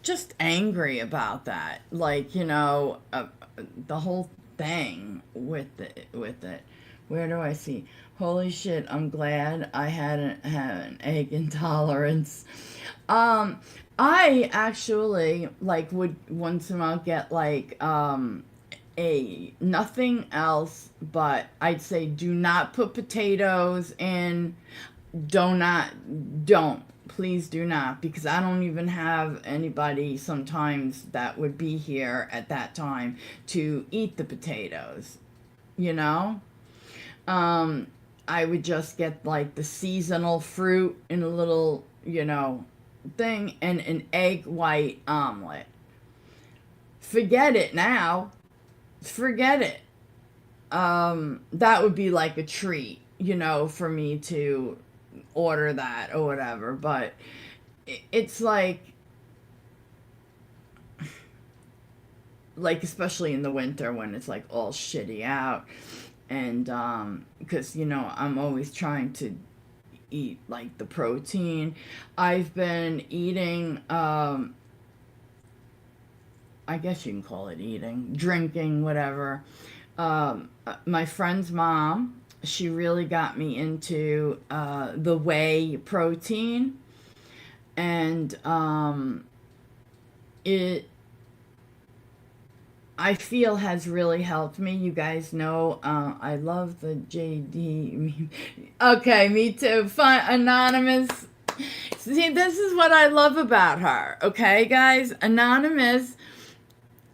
just angry about that. Like, you know, the whole thing with it. Where do I see? Holy shit, I'm glad I hadn't had an egg intolerance. I actually like would once in a while get like a nothing else, but I'd say do not put potatoes in. Don't please do not, because I don't even have anybody sometimes that would be here at that time to eat the potatoes, you know. I would just get like the seasonal fruit in a little, you know, thing, and an egg white omelet. Forget it now. Forget it. That would be like a treat, you know, for me to order that or whatever. But it's like especially in the winter when it's like all shitty out, and because you know I'm always trying to eat like the protein. I've been eating I guess you can call it eating, drinking, whatever. My friend's mom, she really got me into the whey protein, and it I feel has really helped me. You guys know I love the JD. Okay, me too. Fun, anonymous. See, this is what I love about her. Okay, guys, anonymous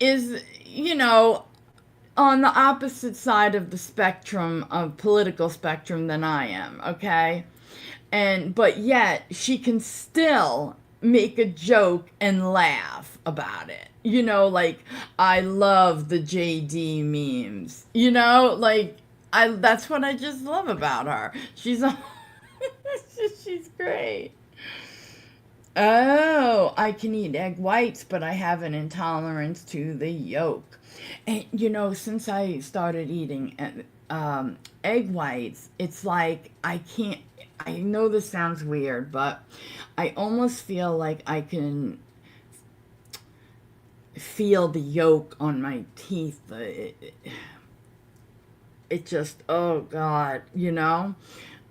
is, you know, on the opposite side of the spectrum, of political spectrum, than I am, okay? And but yet she can still make a joke and laugh about it. You know, like I love the JD memes. You know, like I that's what I just love about her. She's she's great. Oh, I can eat egg whites, but I have an intolerance to the yolk. And you know, since I started eating egg whites, it's like I can't. I know this sounds weird, but I almost feel like I can feel the yolk on my teeth. It just, oh God, you know?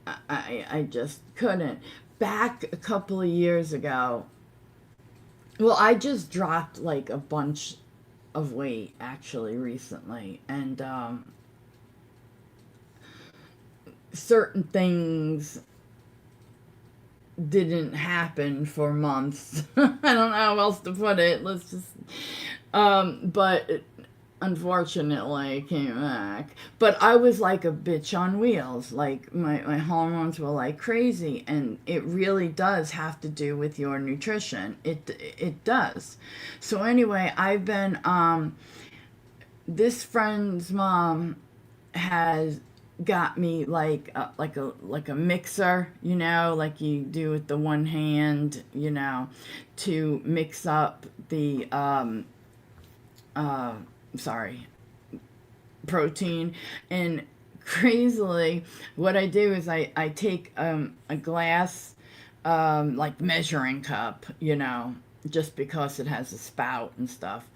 I just couldn't. Back a couple of years ago, well, I just dropped like a bunch of weight actually recently, and certain things didn't happen for months. I don't know how else to put it. Let's just, but unfortunately it came back. But I was like a bitch on wheels. Like my hormones were like crazy, and it really does have to do with your nutrition. It does. So anyway, I've been, this friend's mom has got me like a mixer, you know, like you do with the one hand, you know, to mix up the sorry, protein. And crazily, what I do is I take a glass like measuring cup, you know, just because it has a spout and stuff.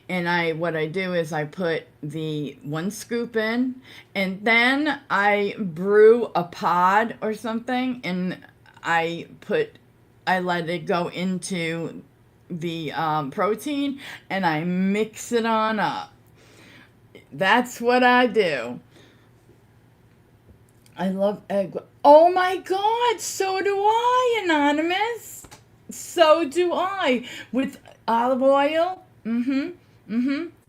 And what I do is I put the 1 scoop in, and then I brew a pod or something, and I let it go into the protein, and I mix it on up. That's what I do. I love egg. Oh my God, so do I, Anonymous. So do I. With olive oil.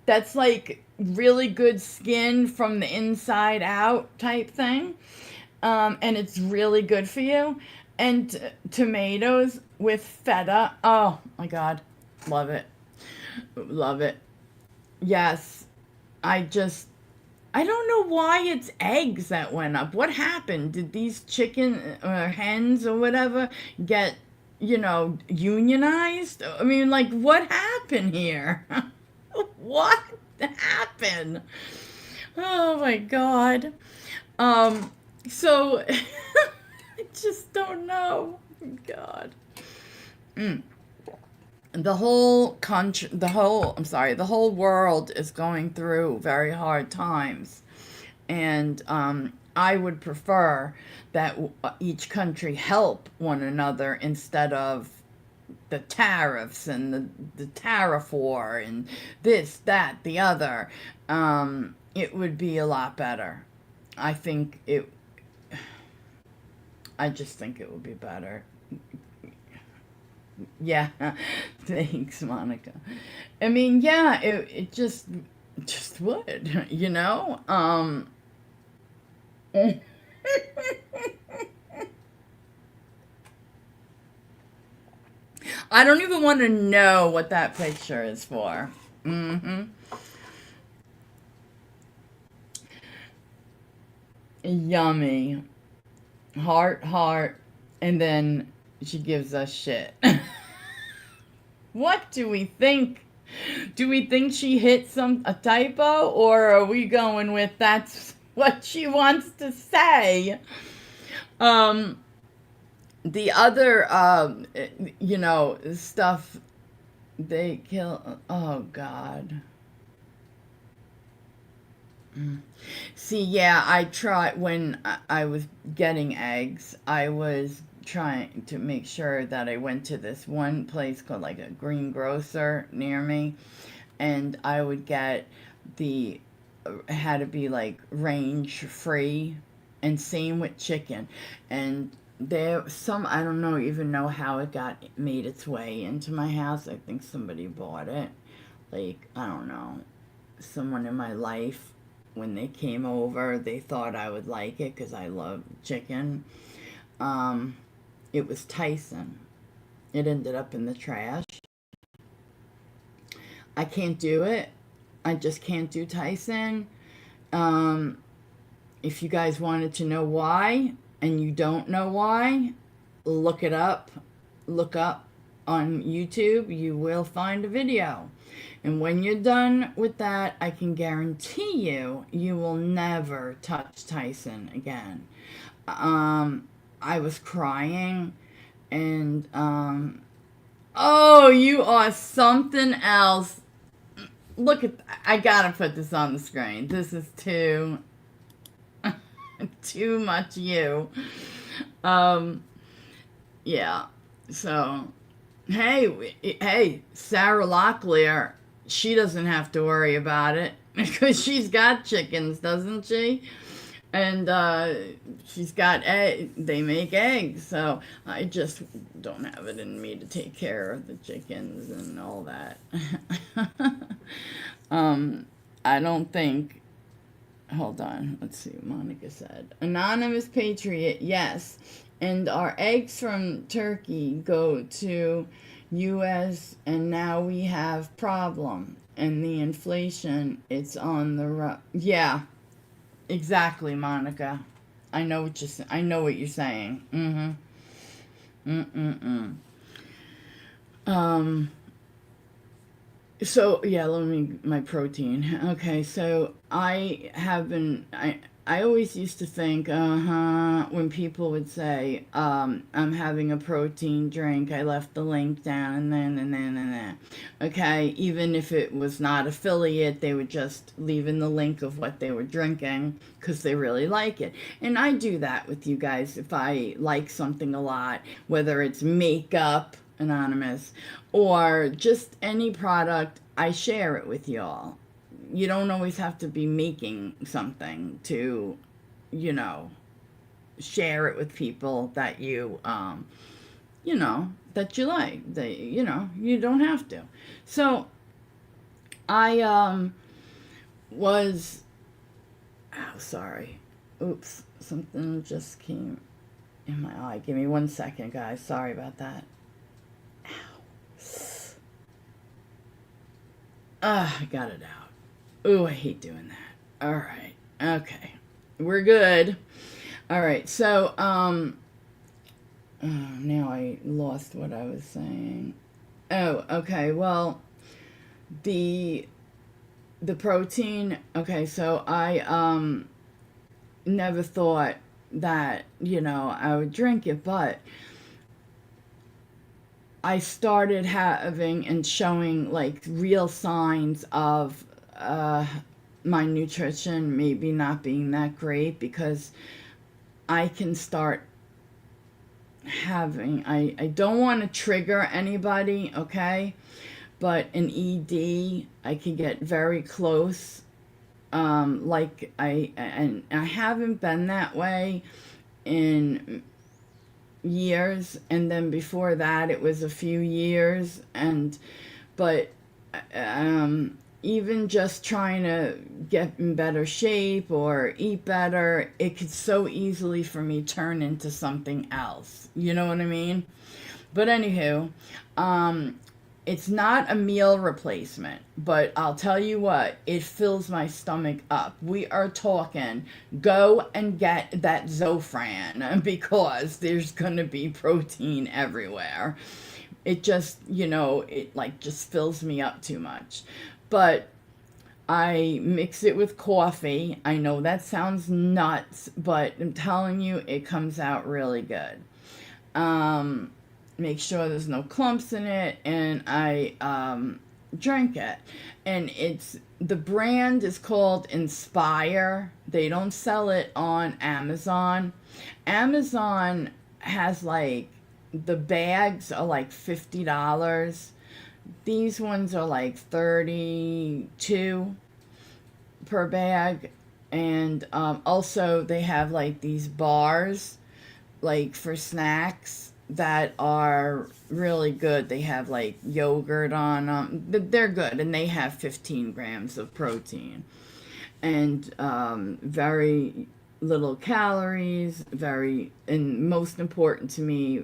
That's like really good skin from the inside out type thing. And it's really good for you. And tomatoes with feta. Oh my God. Love it. Love it. Yes. I don't know why it's eggs that went up. What happened? Did these chicken or hens or whatever get, unionized? I mean, like, what happened here? What happened? Oh my God. So I just don't know. God. The whole country, the whole world is going through very hard times. And I would prefer that each country help one another instead of the tariffs and the tariff war and this, that, the other. It would be a lot better. I just think it would be better. Yeah, thanks, Monica. I mean, yeah, it just would, you know? I don't even want to know what that picture is for. Yummy. Heart, heart. And then she gives us shit. What do we think? Do we think she hit a typo, or are we going with that's what she wants to say? The other, stuff they kill. Oh God. See, yeah, I tried when I was getting eggs. I was trying to make sure that I went to this one place called like a green grocer near me, and I would get it had to be like range free, and same with chicken. And I don't know even know how it made its way into my house. I think somebody bought it. Like, I don't know, someone in my life, when they came over, they thought I would like it because I love chicken. It was Tyson. It ended up in the trash. I can't do it. I just can't do Tyson. If you guys wanted to know why, and you don't know why, look it up. Look up on YouTube. You will find a video. And when you're done with that, I can guarantee you will never touch Tyson again. I was crying, and oh, you are something else. Look at I gotta put this on the screen. This is too much you. Yeah. So, hey, Sarah Locklear, she doesn't have to worry about it because she's got chickens, doesn't she? And she's got they make eggs, so I just don't have it in me to take care of the chickens and all that. I don't think, hold on, let's see what Monica said. Anonymous Patriot, yes. And our eggs from Turkey go to U.S. and now we have problem. And the inflation, it's on the yeah. Exactly, Monica. I know what you're saying. So yeah, my protein. Okay, so I have been I always used to think, when people would say, I'm having a protein drink, I left the link down, and then. Okay, even if it was not affiliate, they would just leave in the link of what they were drinking because they really like it. And I do that with you guys if I like something a lot, whether it's makeup, anonymous, or just any product, I share it with y'all. You don't always have to be making something to, you know, share it with people that that you like. You don't have to. So I was, oh, sorry. Oops, something just came in my eye. Give me 1 second, guys. Sorry about that. I got it out. Ooh, I hate doing that. All right. Okay. We're good. All right. So, now I lost what I was saying. Oh, okay. Well, the protein, okay, so I never thought that, I would drink it, but I started having and showing like real signs of my nutrition maybe not being that great because I can start having, I don't want to trigger anybody, okay? But an ED, I can get very close. Like and I haven't been that way in years, and then before that it was a few years, but even just trying to get in better shape or eat better, it could so easily for me turn into something else. You know what I mean? But anywho, it's not a meal replacement, but I'll tell you what, it fills my stomach up. We are talking, go and get that Zofran because there's going to be protein everywhere. It just, it like just fills me up too much. But I mix it with coffee. I know that sounds nuts, but I'm telling you, it comes out really good. Make sure there's no clumps in it, and I drink it. And the brand is called Inspire. They don't sell it on Amazon. Amazon has like, the bags are like $50. These ones are like 32 per bag. And also they have like these bars like for snacks that are really good. They have like yogurt on them. They're good, and they have 15 grams of protein and very little calories, and most important to me,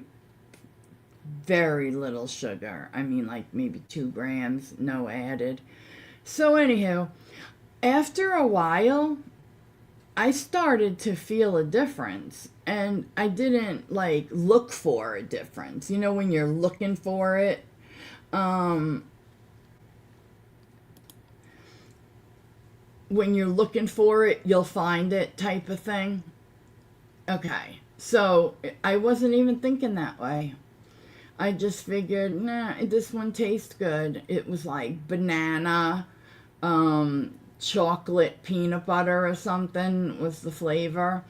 very little sugar. I mean, like maybe 2 grams, no added. So anyhow, after a while, I started to feel a difference, and I didn't like look for a difference. You know, when you're looking for it, when you're looking for it, you'll find it type of thing. Okay. So I wasn't even thinking that way. I just figured, nah, this one tastes good. It was like banana, chocolate peanut butter or something was the flavor.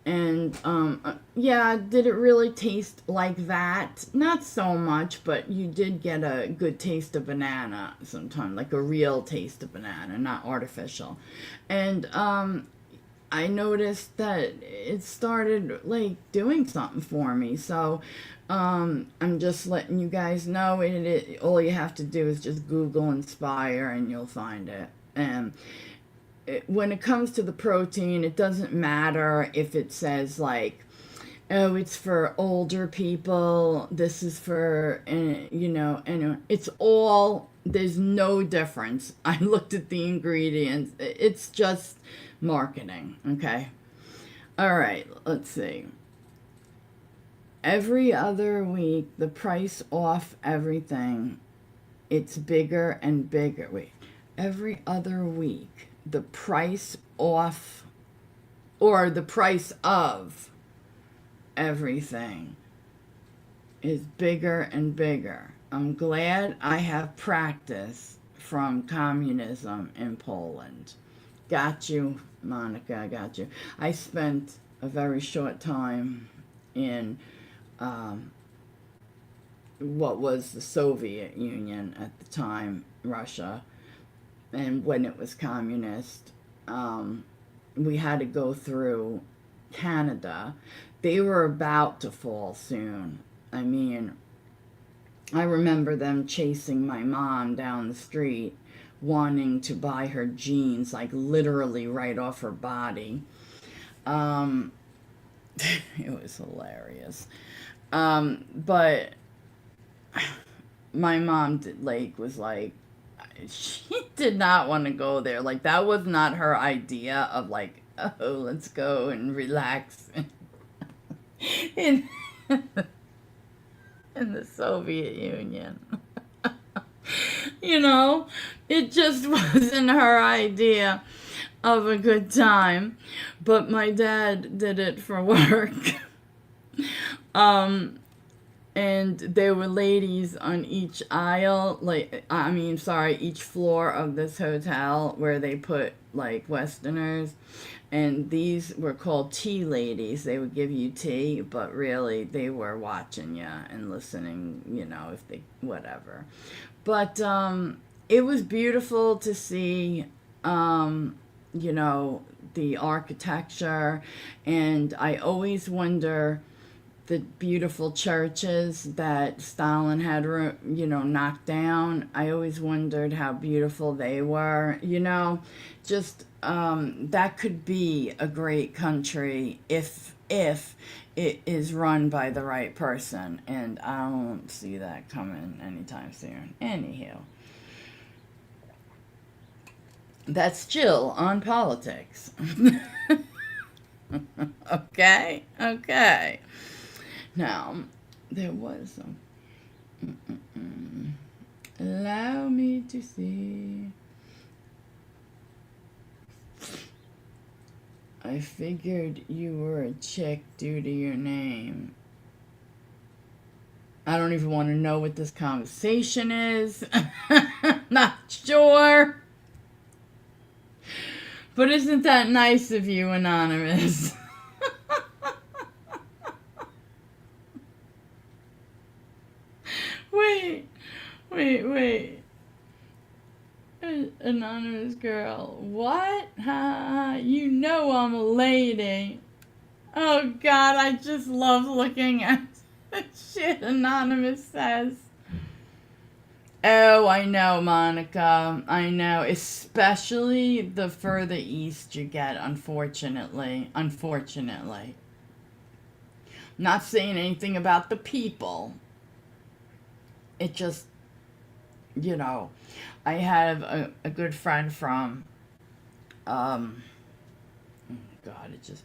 And yeah, did it really taste like that? Not so much, but you did get a good taste of banana sometimes, like a real taste of banana, not artificial. And I noticed that it started like doing something for me. So I'm just letting you guys know, all you have to do is just Google Inspire and you'll find it. And when it comes to the protein, it doesn't matter if it says like, oh, it's for older people, this is for, anyway, it's all, there's no difference. I looked at the ingredients. It's just marketing, okay? All right, let's see. Every other week, the price off everything, it's bigger and bigger. Wait, every other week, the price off or the price of everything is bigger and bigger. I'm glad I have practice from communism in Poland. Got you, Monica, I got you. I spent a very short time in what was the Soviet Union at the time, Russia, and when it was communist. We had to go through Canada. They were about to fall soon. I mean, I remember them chasing my mom down the street, wanting to buy her jeans, like literally right off her body. It was hilarious. But my mom was like, she did not want to go there. Like, that was not her idea of like, oh, let's go and relax in in the Soviet Union. You know, it just wasn't her idea of a good time. But my dad did it for work. And there were ladies on each aisle, each floor of this hotel where they put like Westerners. And these were called tea ladies. They would give you tea, but really they were watching you and listening, if they, whatever. But it was beautiful to see, the architecture. And I always wonder the beautiful churches that Stalin had, knocked down. I always wondered how beautiful they were. Just that could be a great country if it is run by the right person, and I don't see that coming anytime soon. Anywho, that's Jill on politics. Okay. Now, there was some. Allow me to see. I figured you were a chick due to your name. I don't even want to know what this conversation is. Not sure. But isn't that nice of you, Anonymous? Wait. Anonymous girl. What? You know I'm a lady. Oh God, I just love looking at the shit Anonymous says. Oh, I know, Monica. I know. Especially the further east you get, unfortunately. Not saying anything about the people. It just, I have a good friend from,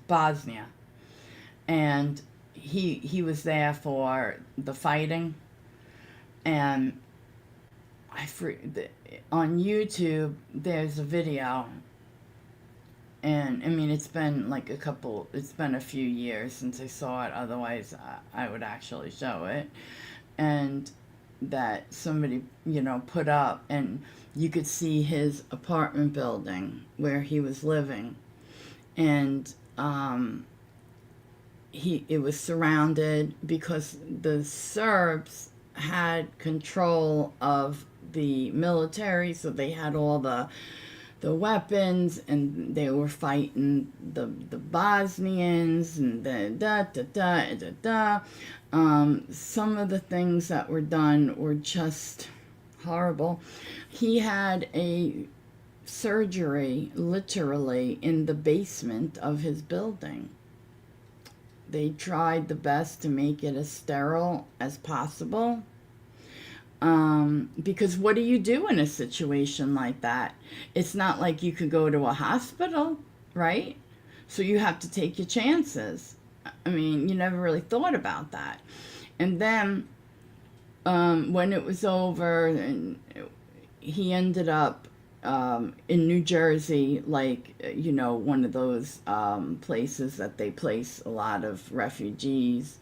Bosnia. And he was there for the fighting. And on YouTube, there's a video. And, it's been it's been a few years since I saw it. Otherwise, I would actually show it. And that somebody, put up, and you could see his apartment building where he was living. And it was surrounded because the Serbs had control of the military, so they had all the weapons, and they were fighting the Bosnians, and some of the things that were done were just horrible. He had a surgery literally in the basement of his building. They tried the best to make it as sterile as possible. Because what do you do in a situation like that? It's not like you could go to a hospital, right? So you have to take your chances. You never really thought about that. And then when it was over, and he ended up in New Jersey, like, one of those places that they place a lot of refugees,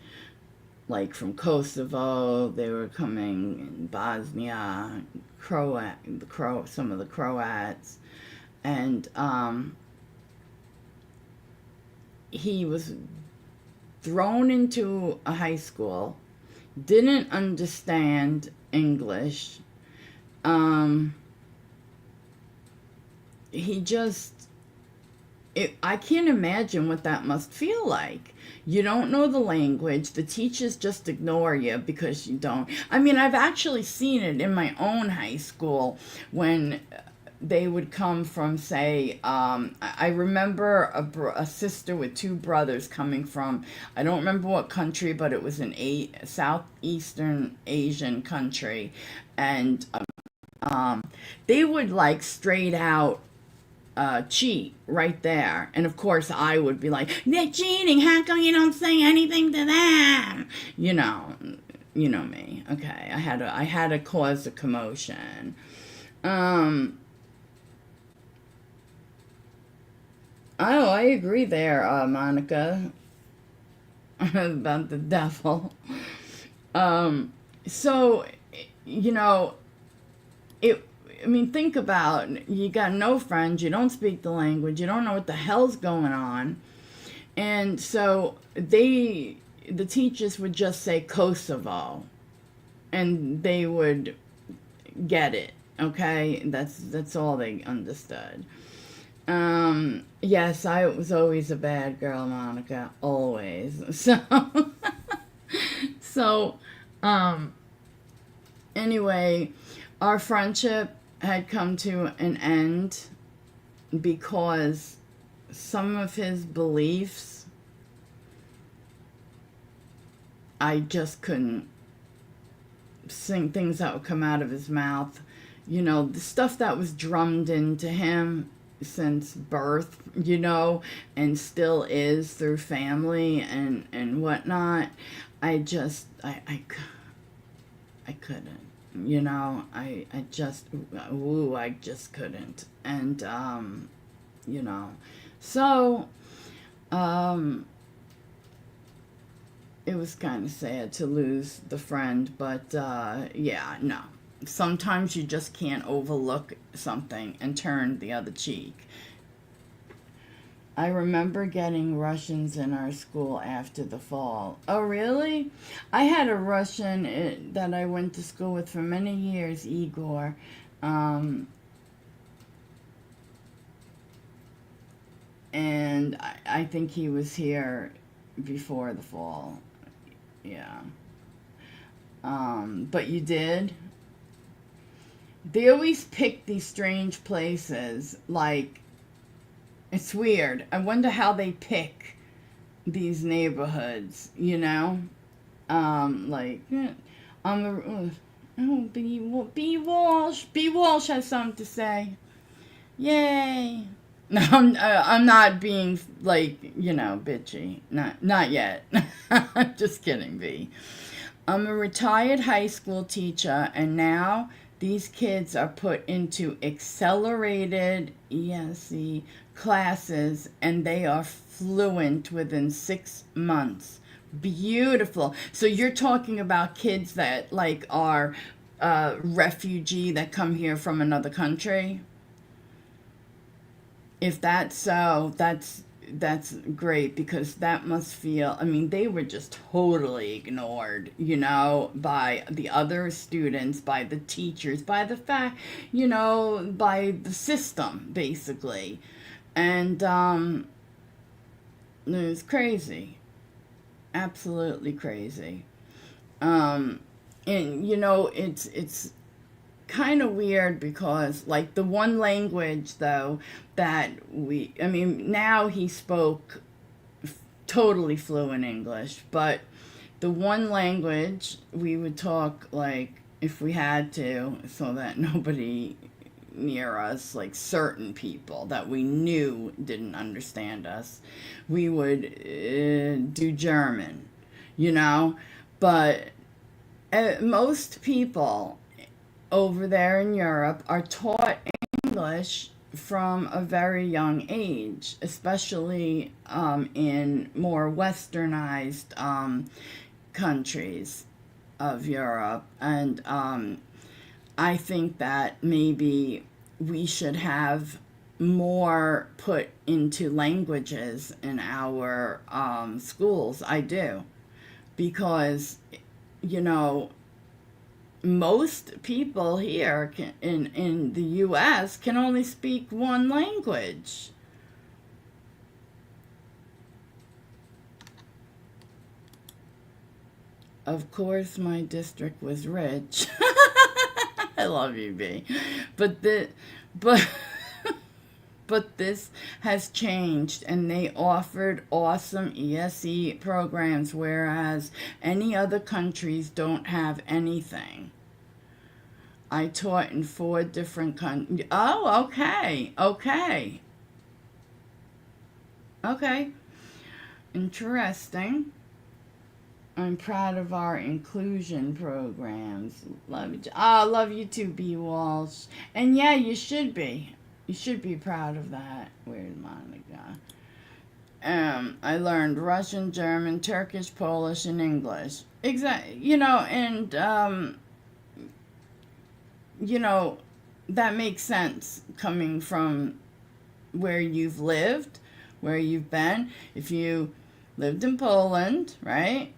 like from Kosovo. They were coming in Bosnia, some of the Croats, and he was thrown into a high school, didn't understand English. He just, I can't imagine what that must feel like. You don't know the language. The teachers just ignore you because you don't. I mean, I've actually seen it in my own high school when they would come from, say, I remember a sister with two brothers coming from, I don't remember what country, but it was an Southeastern Asian country. And they would like straight out cheat right there. And of course I would be like, they're cheating, how come you don't say anything to them? You know me. Okay, I had to cause a commotion. Oh, I agree there, Monica, about the devil. So, you know, I mean, think about, you got no friends, you don't speak the language, you don't know what the hell's going on. And so the teachers would just say Kosovo, and they would get it, okay? That's all they understood. Yes, I was always a bad girl, Monica, always. So, anyway, our friendship had come to an end because some of his beliefs, I just couldn't sing things that would come out of his mouth. The stuff that was drummed into him since birth, and still is through family and whatnot. I couldn't. I just couldn't. And so it was kind of sad to lose the friend, but yeah, no. Sometimes you just can't overlook something and turn the other cheek. I remember getting Russians in our school after the fall. Oh, really? I had a Russian that I went to school with for many years, Igor. And I think he was here before the fall. Yeah. But you did? They always pick these strange places. Like, it's weird. I wonder how they pick these neighborhoods, Like, B. Walsh. B. Walsh has something to say. Yay. No, I'm not being, like, bitchy. Not yet. Just kidding, B. I'm a retired high school teacher, and now these kids are put into accelerated ESE classes, and they are fluent within 6 months. Beautiful. So you're talking about kids that, like, are refugee that come here from another country? If that's so, that's great, because that must feel, I mean, they were just totally ignored, by the other students, by the teachers, by the fact, by the system, basically. And it was crazy. Absolutely crazy. And it's kind of weird because, like, the one language, though, that now he spoke totally fluent English, but the one language we would talk, like, if we had to, so that nobody near us, like certain people that we knew didn't understand us, we would do German, but most people over there in Europe are taught English English from a very young age, especially in more westernized countries of Europe. And I think that maybe we should have more put into languages in our schools. I do. Because, you know, most people here in the U.S. can only speak one language. Of course, my district was rich. I love you, B. But but but this has changed, and they offered awesome ESE programs, whereas any other countries don't have anything. I taught in 4 different countries. Oh, okay. Interesting. I'm proud of our inclusion programs. Love you. Oh, love you too, B. Walsh. And yeah, you should be. You should be proud of that. Where's Monica? I learned Russian, German, Turkish, Polish, and English. Exactly. You know, and you know, that makes sense coming from where you've lived, where you've been. If you lived in Poland, right?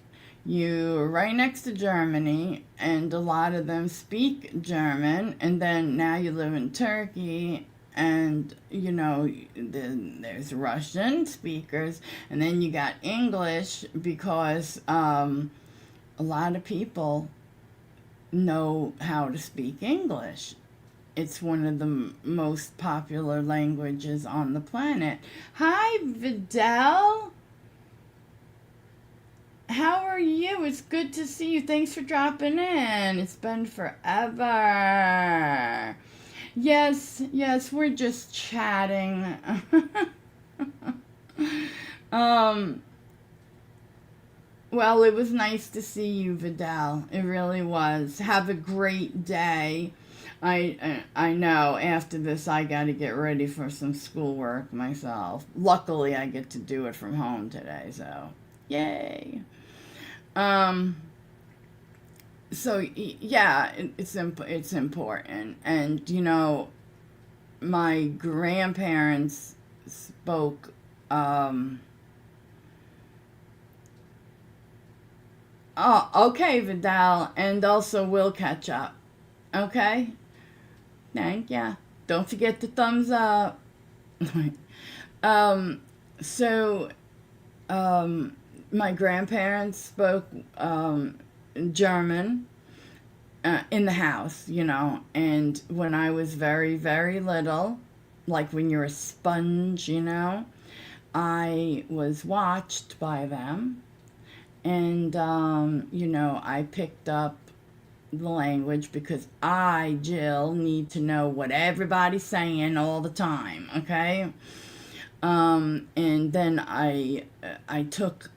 You're right next to Germany, and a lot of them speak German, and then now you live in Turkey, and you know, then there's Russian speakers, and then you got English because a lot of people know how to speak English. It's one of the most popular languages on the planet. Hi, Vidal. How are you? It's good to see you. Thanks for dropping in. It's been forever. Yes, we're just chatting. Well, it was nice to see you, Vidal. It really was. Have a great day. I know after this I got to get ready for some schoolwork myself. Luckily, I get to do it from home today, so yay. So yeah, it's important, and you know, my grandparents spoke. Oh, okay, Vidal, and also we'll catch up. Okay? Thank ya. Don't forget the thumbs up. So, my grandparents spoke German in the house, you know, and when I was very, very little, like when you're a sponge, you know, I was watched by them. And, you know, I picked up the language because I, Jill, need to know what everybody's saying all the time, okay? And then I took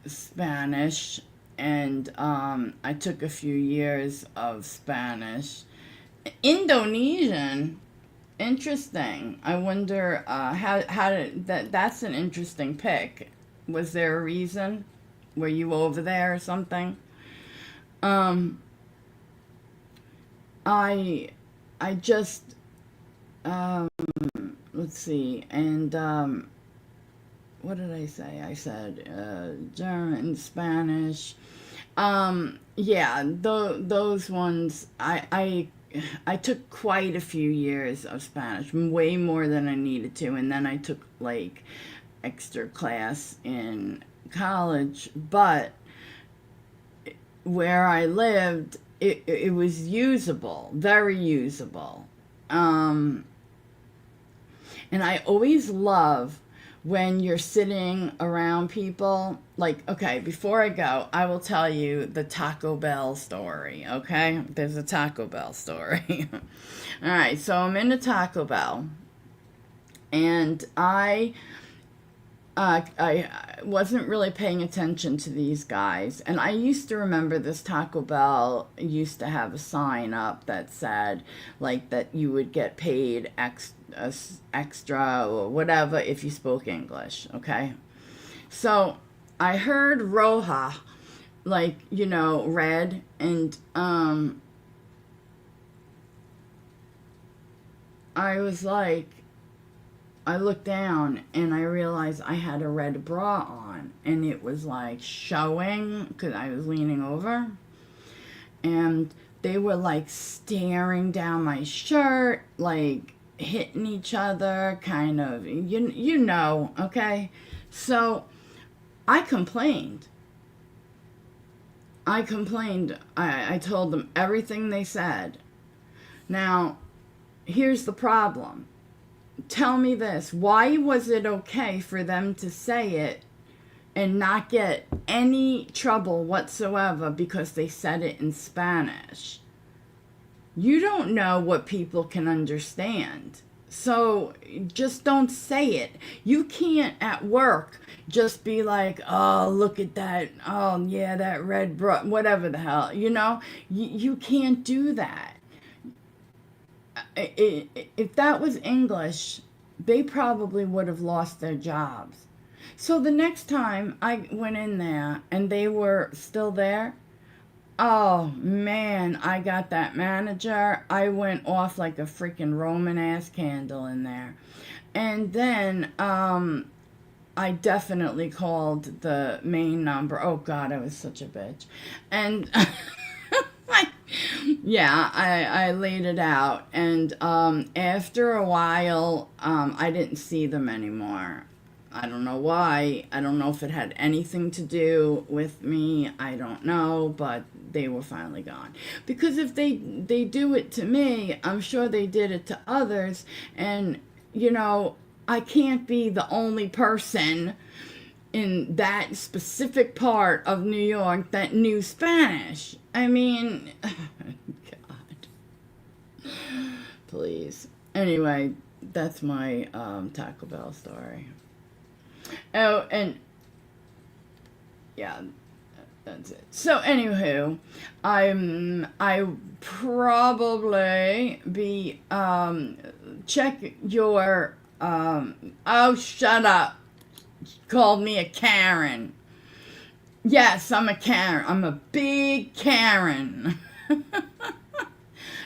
Spanish, and I took a few years of Spanish. Indonesian, interesting. I wonder how did that's an interesting pick. Was there a reason? Were you over there or something? I just let's see, and what did I say? I said German, Spanish. Yeah, those ones. I took quite a few years of Spanish, way more than I needed to, and then I took like extra class in college. But where I lived, it was usable, very usable. And I always love when you're sitting around people. Like, okay, before I go, I will tell you the Taco Bell story, okay? There's a Taco Bell story. All right, so I'm in a Taco Bell, and I wasn't really paying attention to these guys. And I used to remember this Taco Bell used to have a sign up that said, like, that you would get paid extra or whatever if you spoke English, okay? So I heard Roja, like, you know, red, and I was like, I looked down and I realized I had a red bra on, and it was like showing because I was leaning over, and they were like staring down my shirt, like hitting each other, kind of, you know, okay? So I complained. I told them everything they said. Now, here's the problem. Tell me this. Why was it okay for them to say it and not get any trouble whatsoever because they said it in Spanish? You don't know what people can understand. So just don't say it. You can't at work just be like, oh, look at that. Oh, yeah, that red bra, whatever the hell. You know, you can't do that. If that was English, they probably would have lost their jobs. So the next time I went in there and they were still there, oh man, I got that manager. I went off like a freaking Roman ass candle in there. And then I definitely called the main number. Oh God, I was such a bitch. And yeah, I laid it out. And after a while, I didn't see them anymore. I don't know why. I don't know if it had anything to do with me. I don't know, but they were finally gone. Because if they do it to me, I'm sure they did it to others. And, you know, I can't be the only person in that specific part of New York that knew Spanish. I mean, God. Please. Anyway, that's my Taco Bell story. Oh, and yeah, that's it. So, anywho, I probably be check your oh, shut up. Called me a Karen. Yes, I'm a Karen. I'm a big Karen.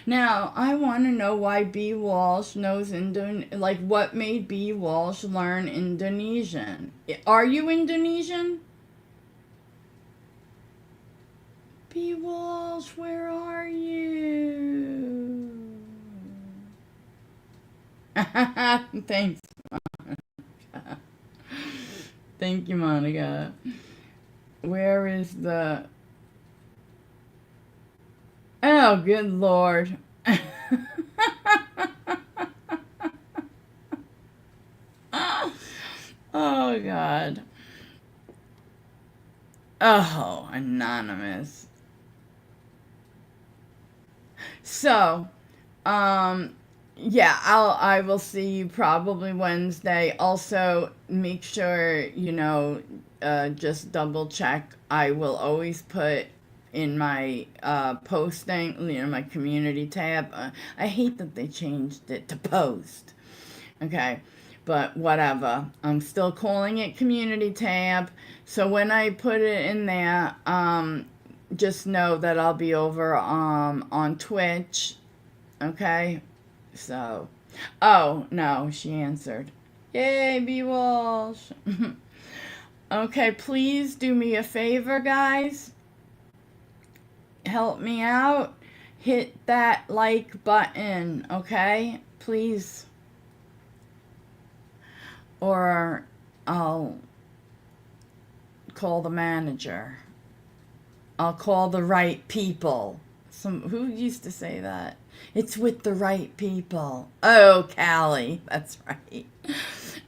Now, I want to know why B. Walsh knows like what made B. Walsh learn Indonesian. Are you Indonesian? B. Walsh, where are you? Thanks. Thank you, Monica. Where is the... Oh, good Lord. Oh, God. Oh, anonymous. So, yeah, I will see you probably Wednesday. Also, make sure, you know, just double check. I will always put in my posting, you know, my community tab. I hate that they changed it to post. Okay, but whatever. I'm still calling it community tab. So when I put it in there, just know that I'll be over on Twitch. Okay, so, oh no, she answered. Yay, B. Walsh. Okay, please do me a favor, guys. Help me out. Hit that like button, okay? Please. Or I'll call the manager. I'll call the right people. Who used to say that? It's with the right people. Oh, Callie. That's right.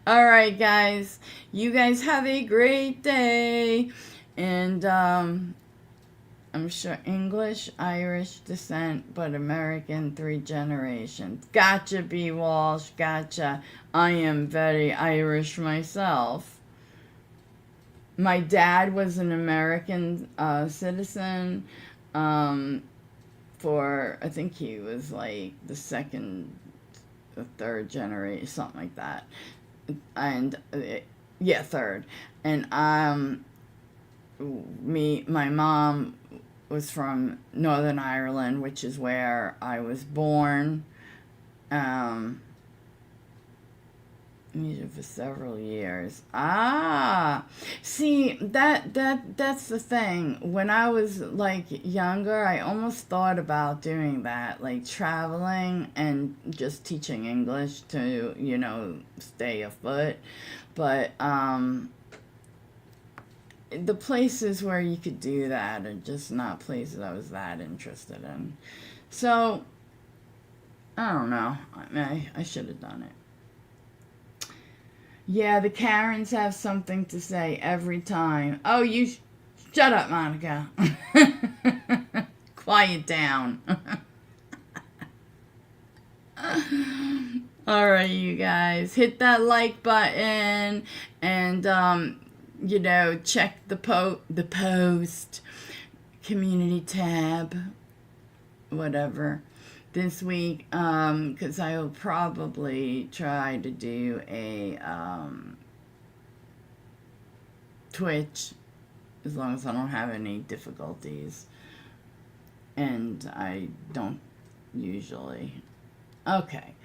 All right, guys. You guys have a great day. And I'm sure English, Irish descent, but American 3 generations. Gotcha, B. Walsh. Gotcha. I am very Irish myself. My dad was an American citizen for, I think he was like the second, the third generation, something like that. And yeah, third. And my mom was from Northern Ireland, which is where I was born. For several years. See, that's the thing. When I was like younger, I almost thought about doing that, like traveling and just teaching English to, stay afloat. But the places where you could do that are just not places I was that interested in. So I don't know. I should have done it. Yeah, the Karens have something to say every time. Oh, shut up, Monica. Quiet down. All right, you guys, hit that like button and check the post community tab, whatever, this week, because I will probably try to do a Twitch, as long as I don't have any difficulties, and I don't usually. Okay,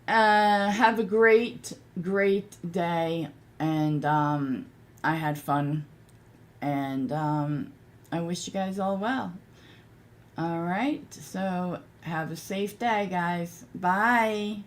have a great day, and I had fun, and I wish you guys all well. All right, so have a safe day, guys. Bye.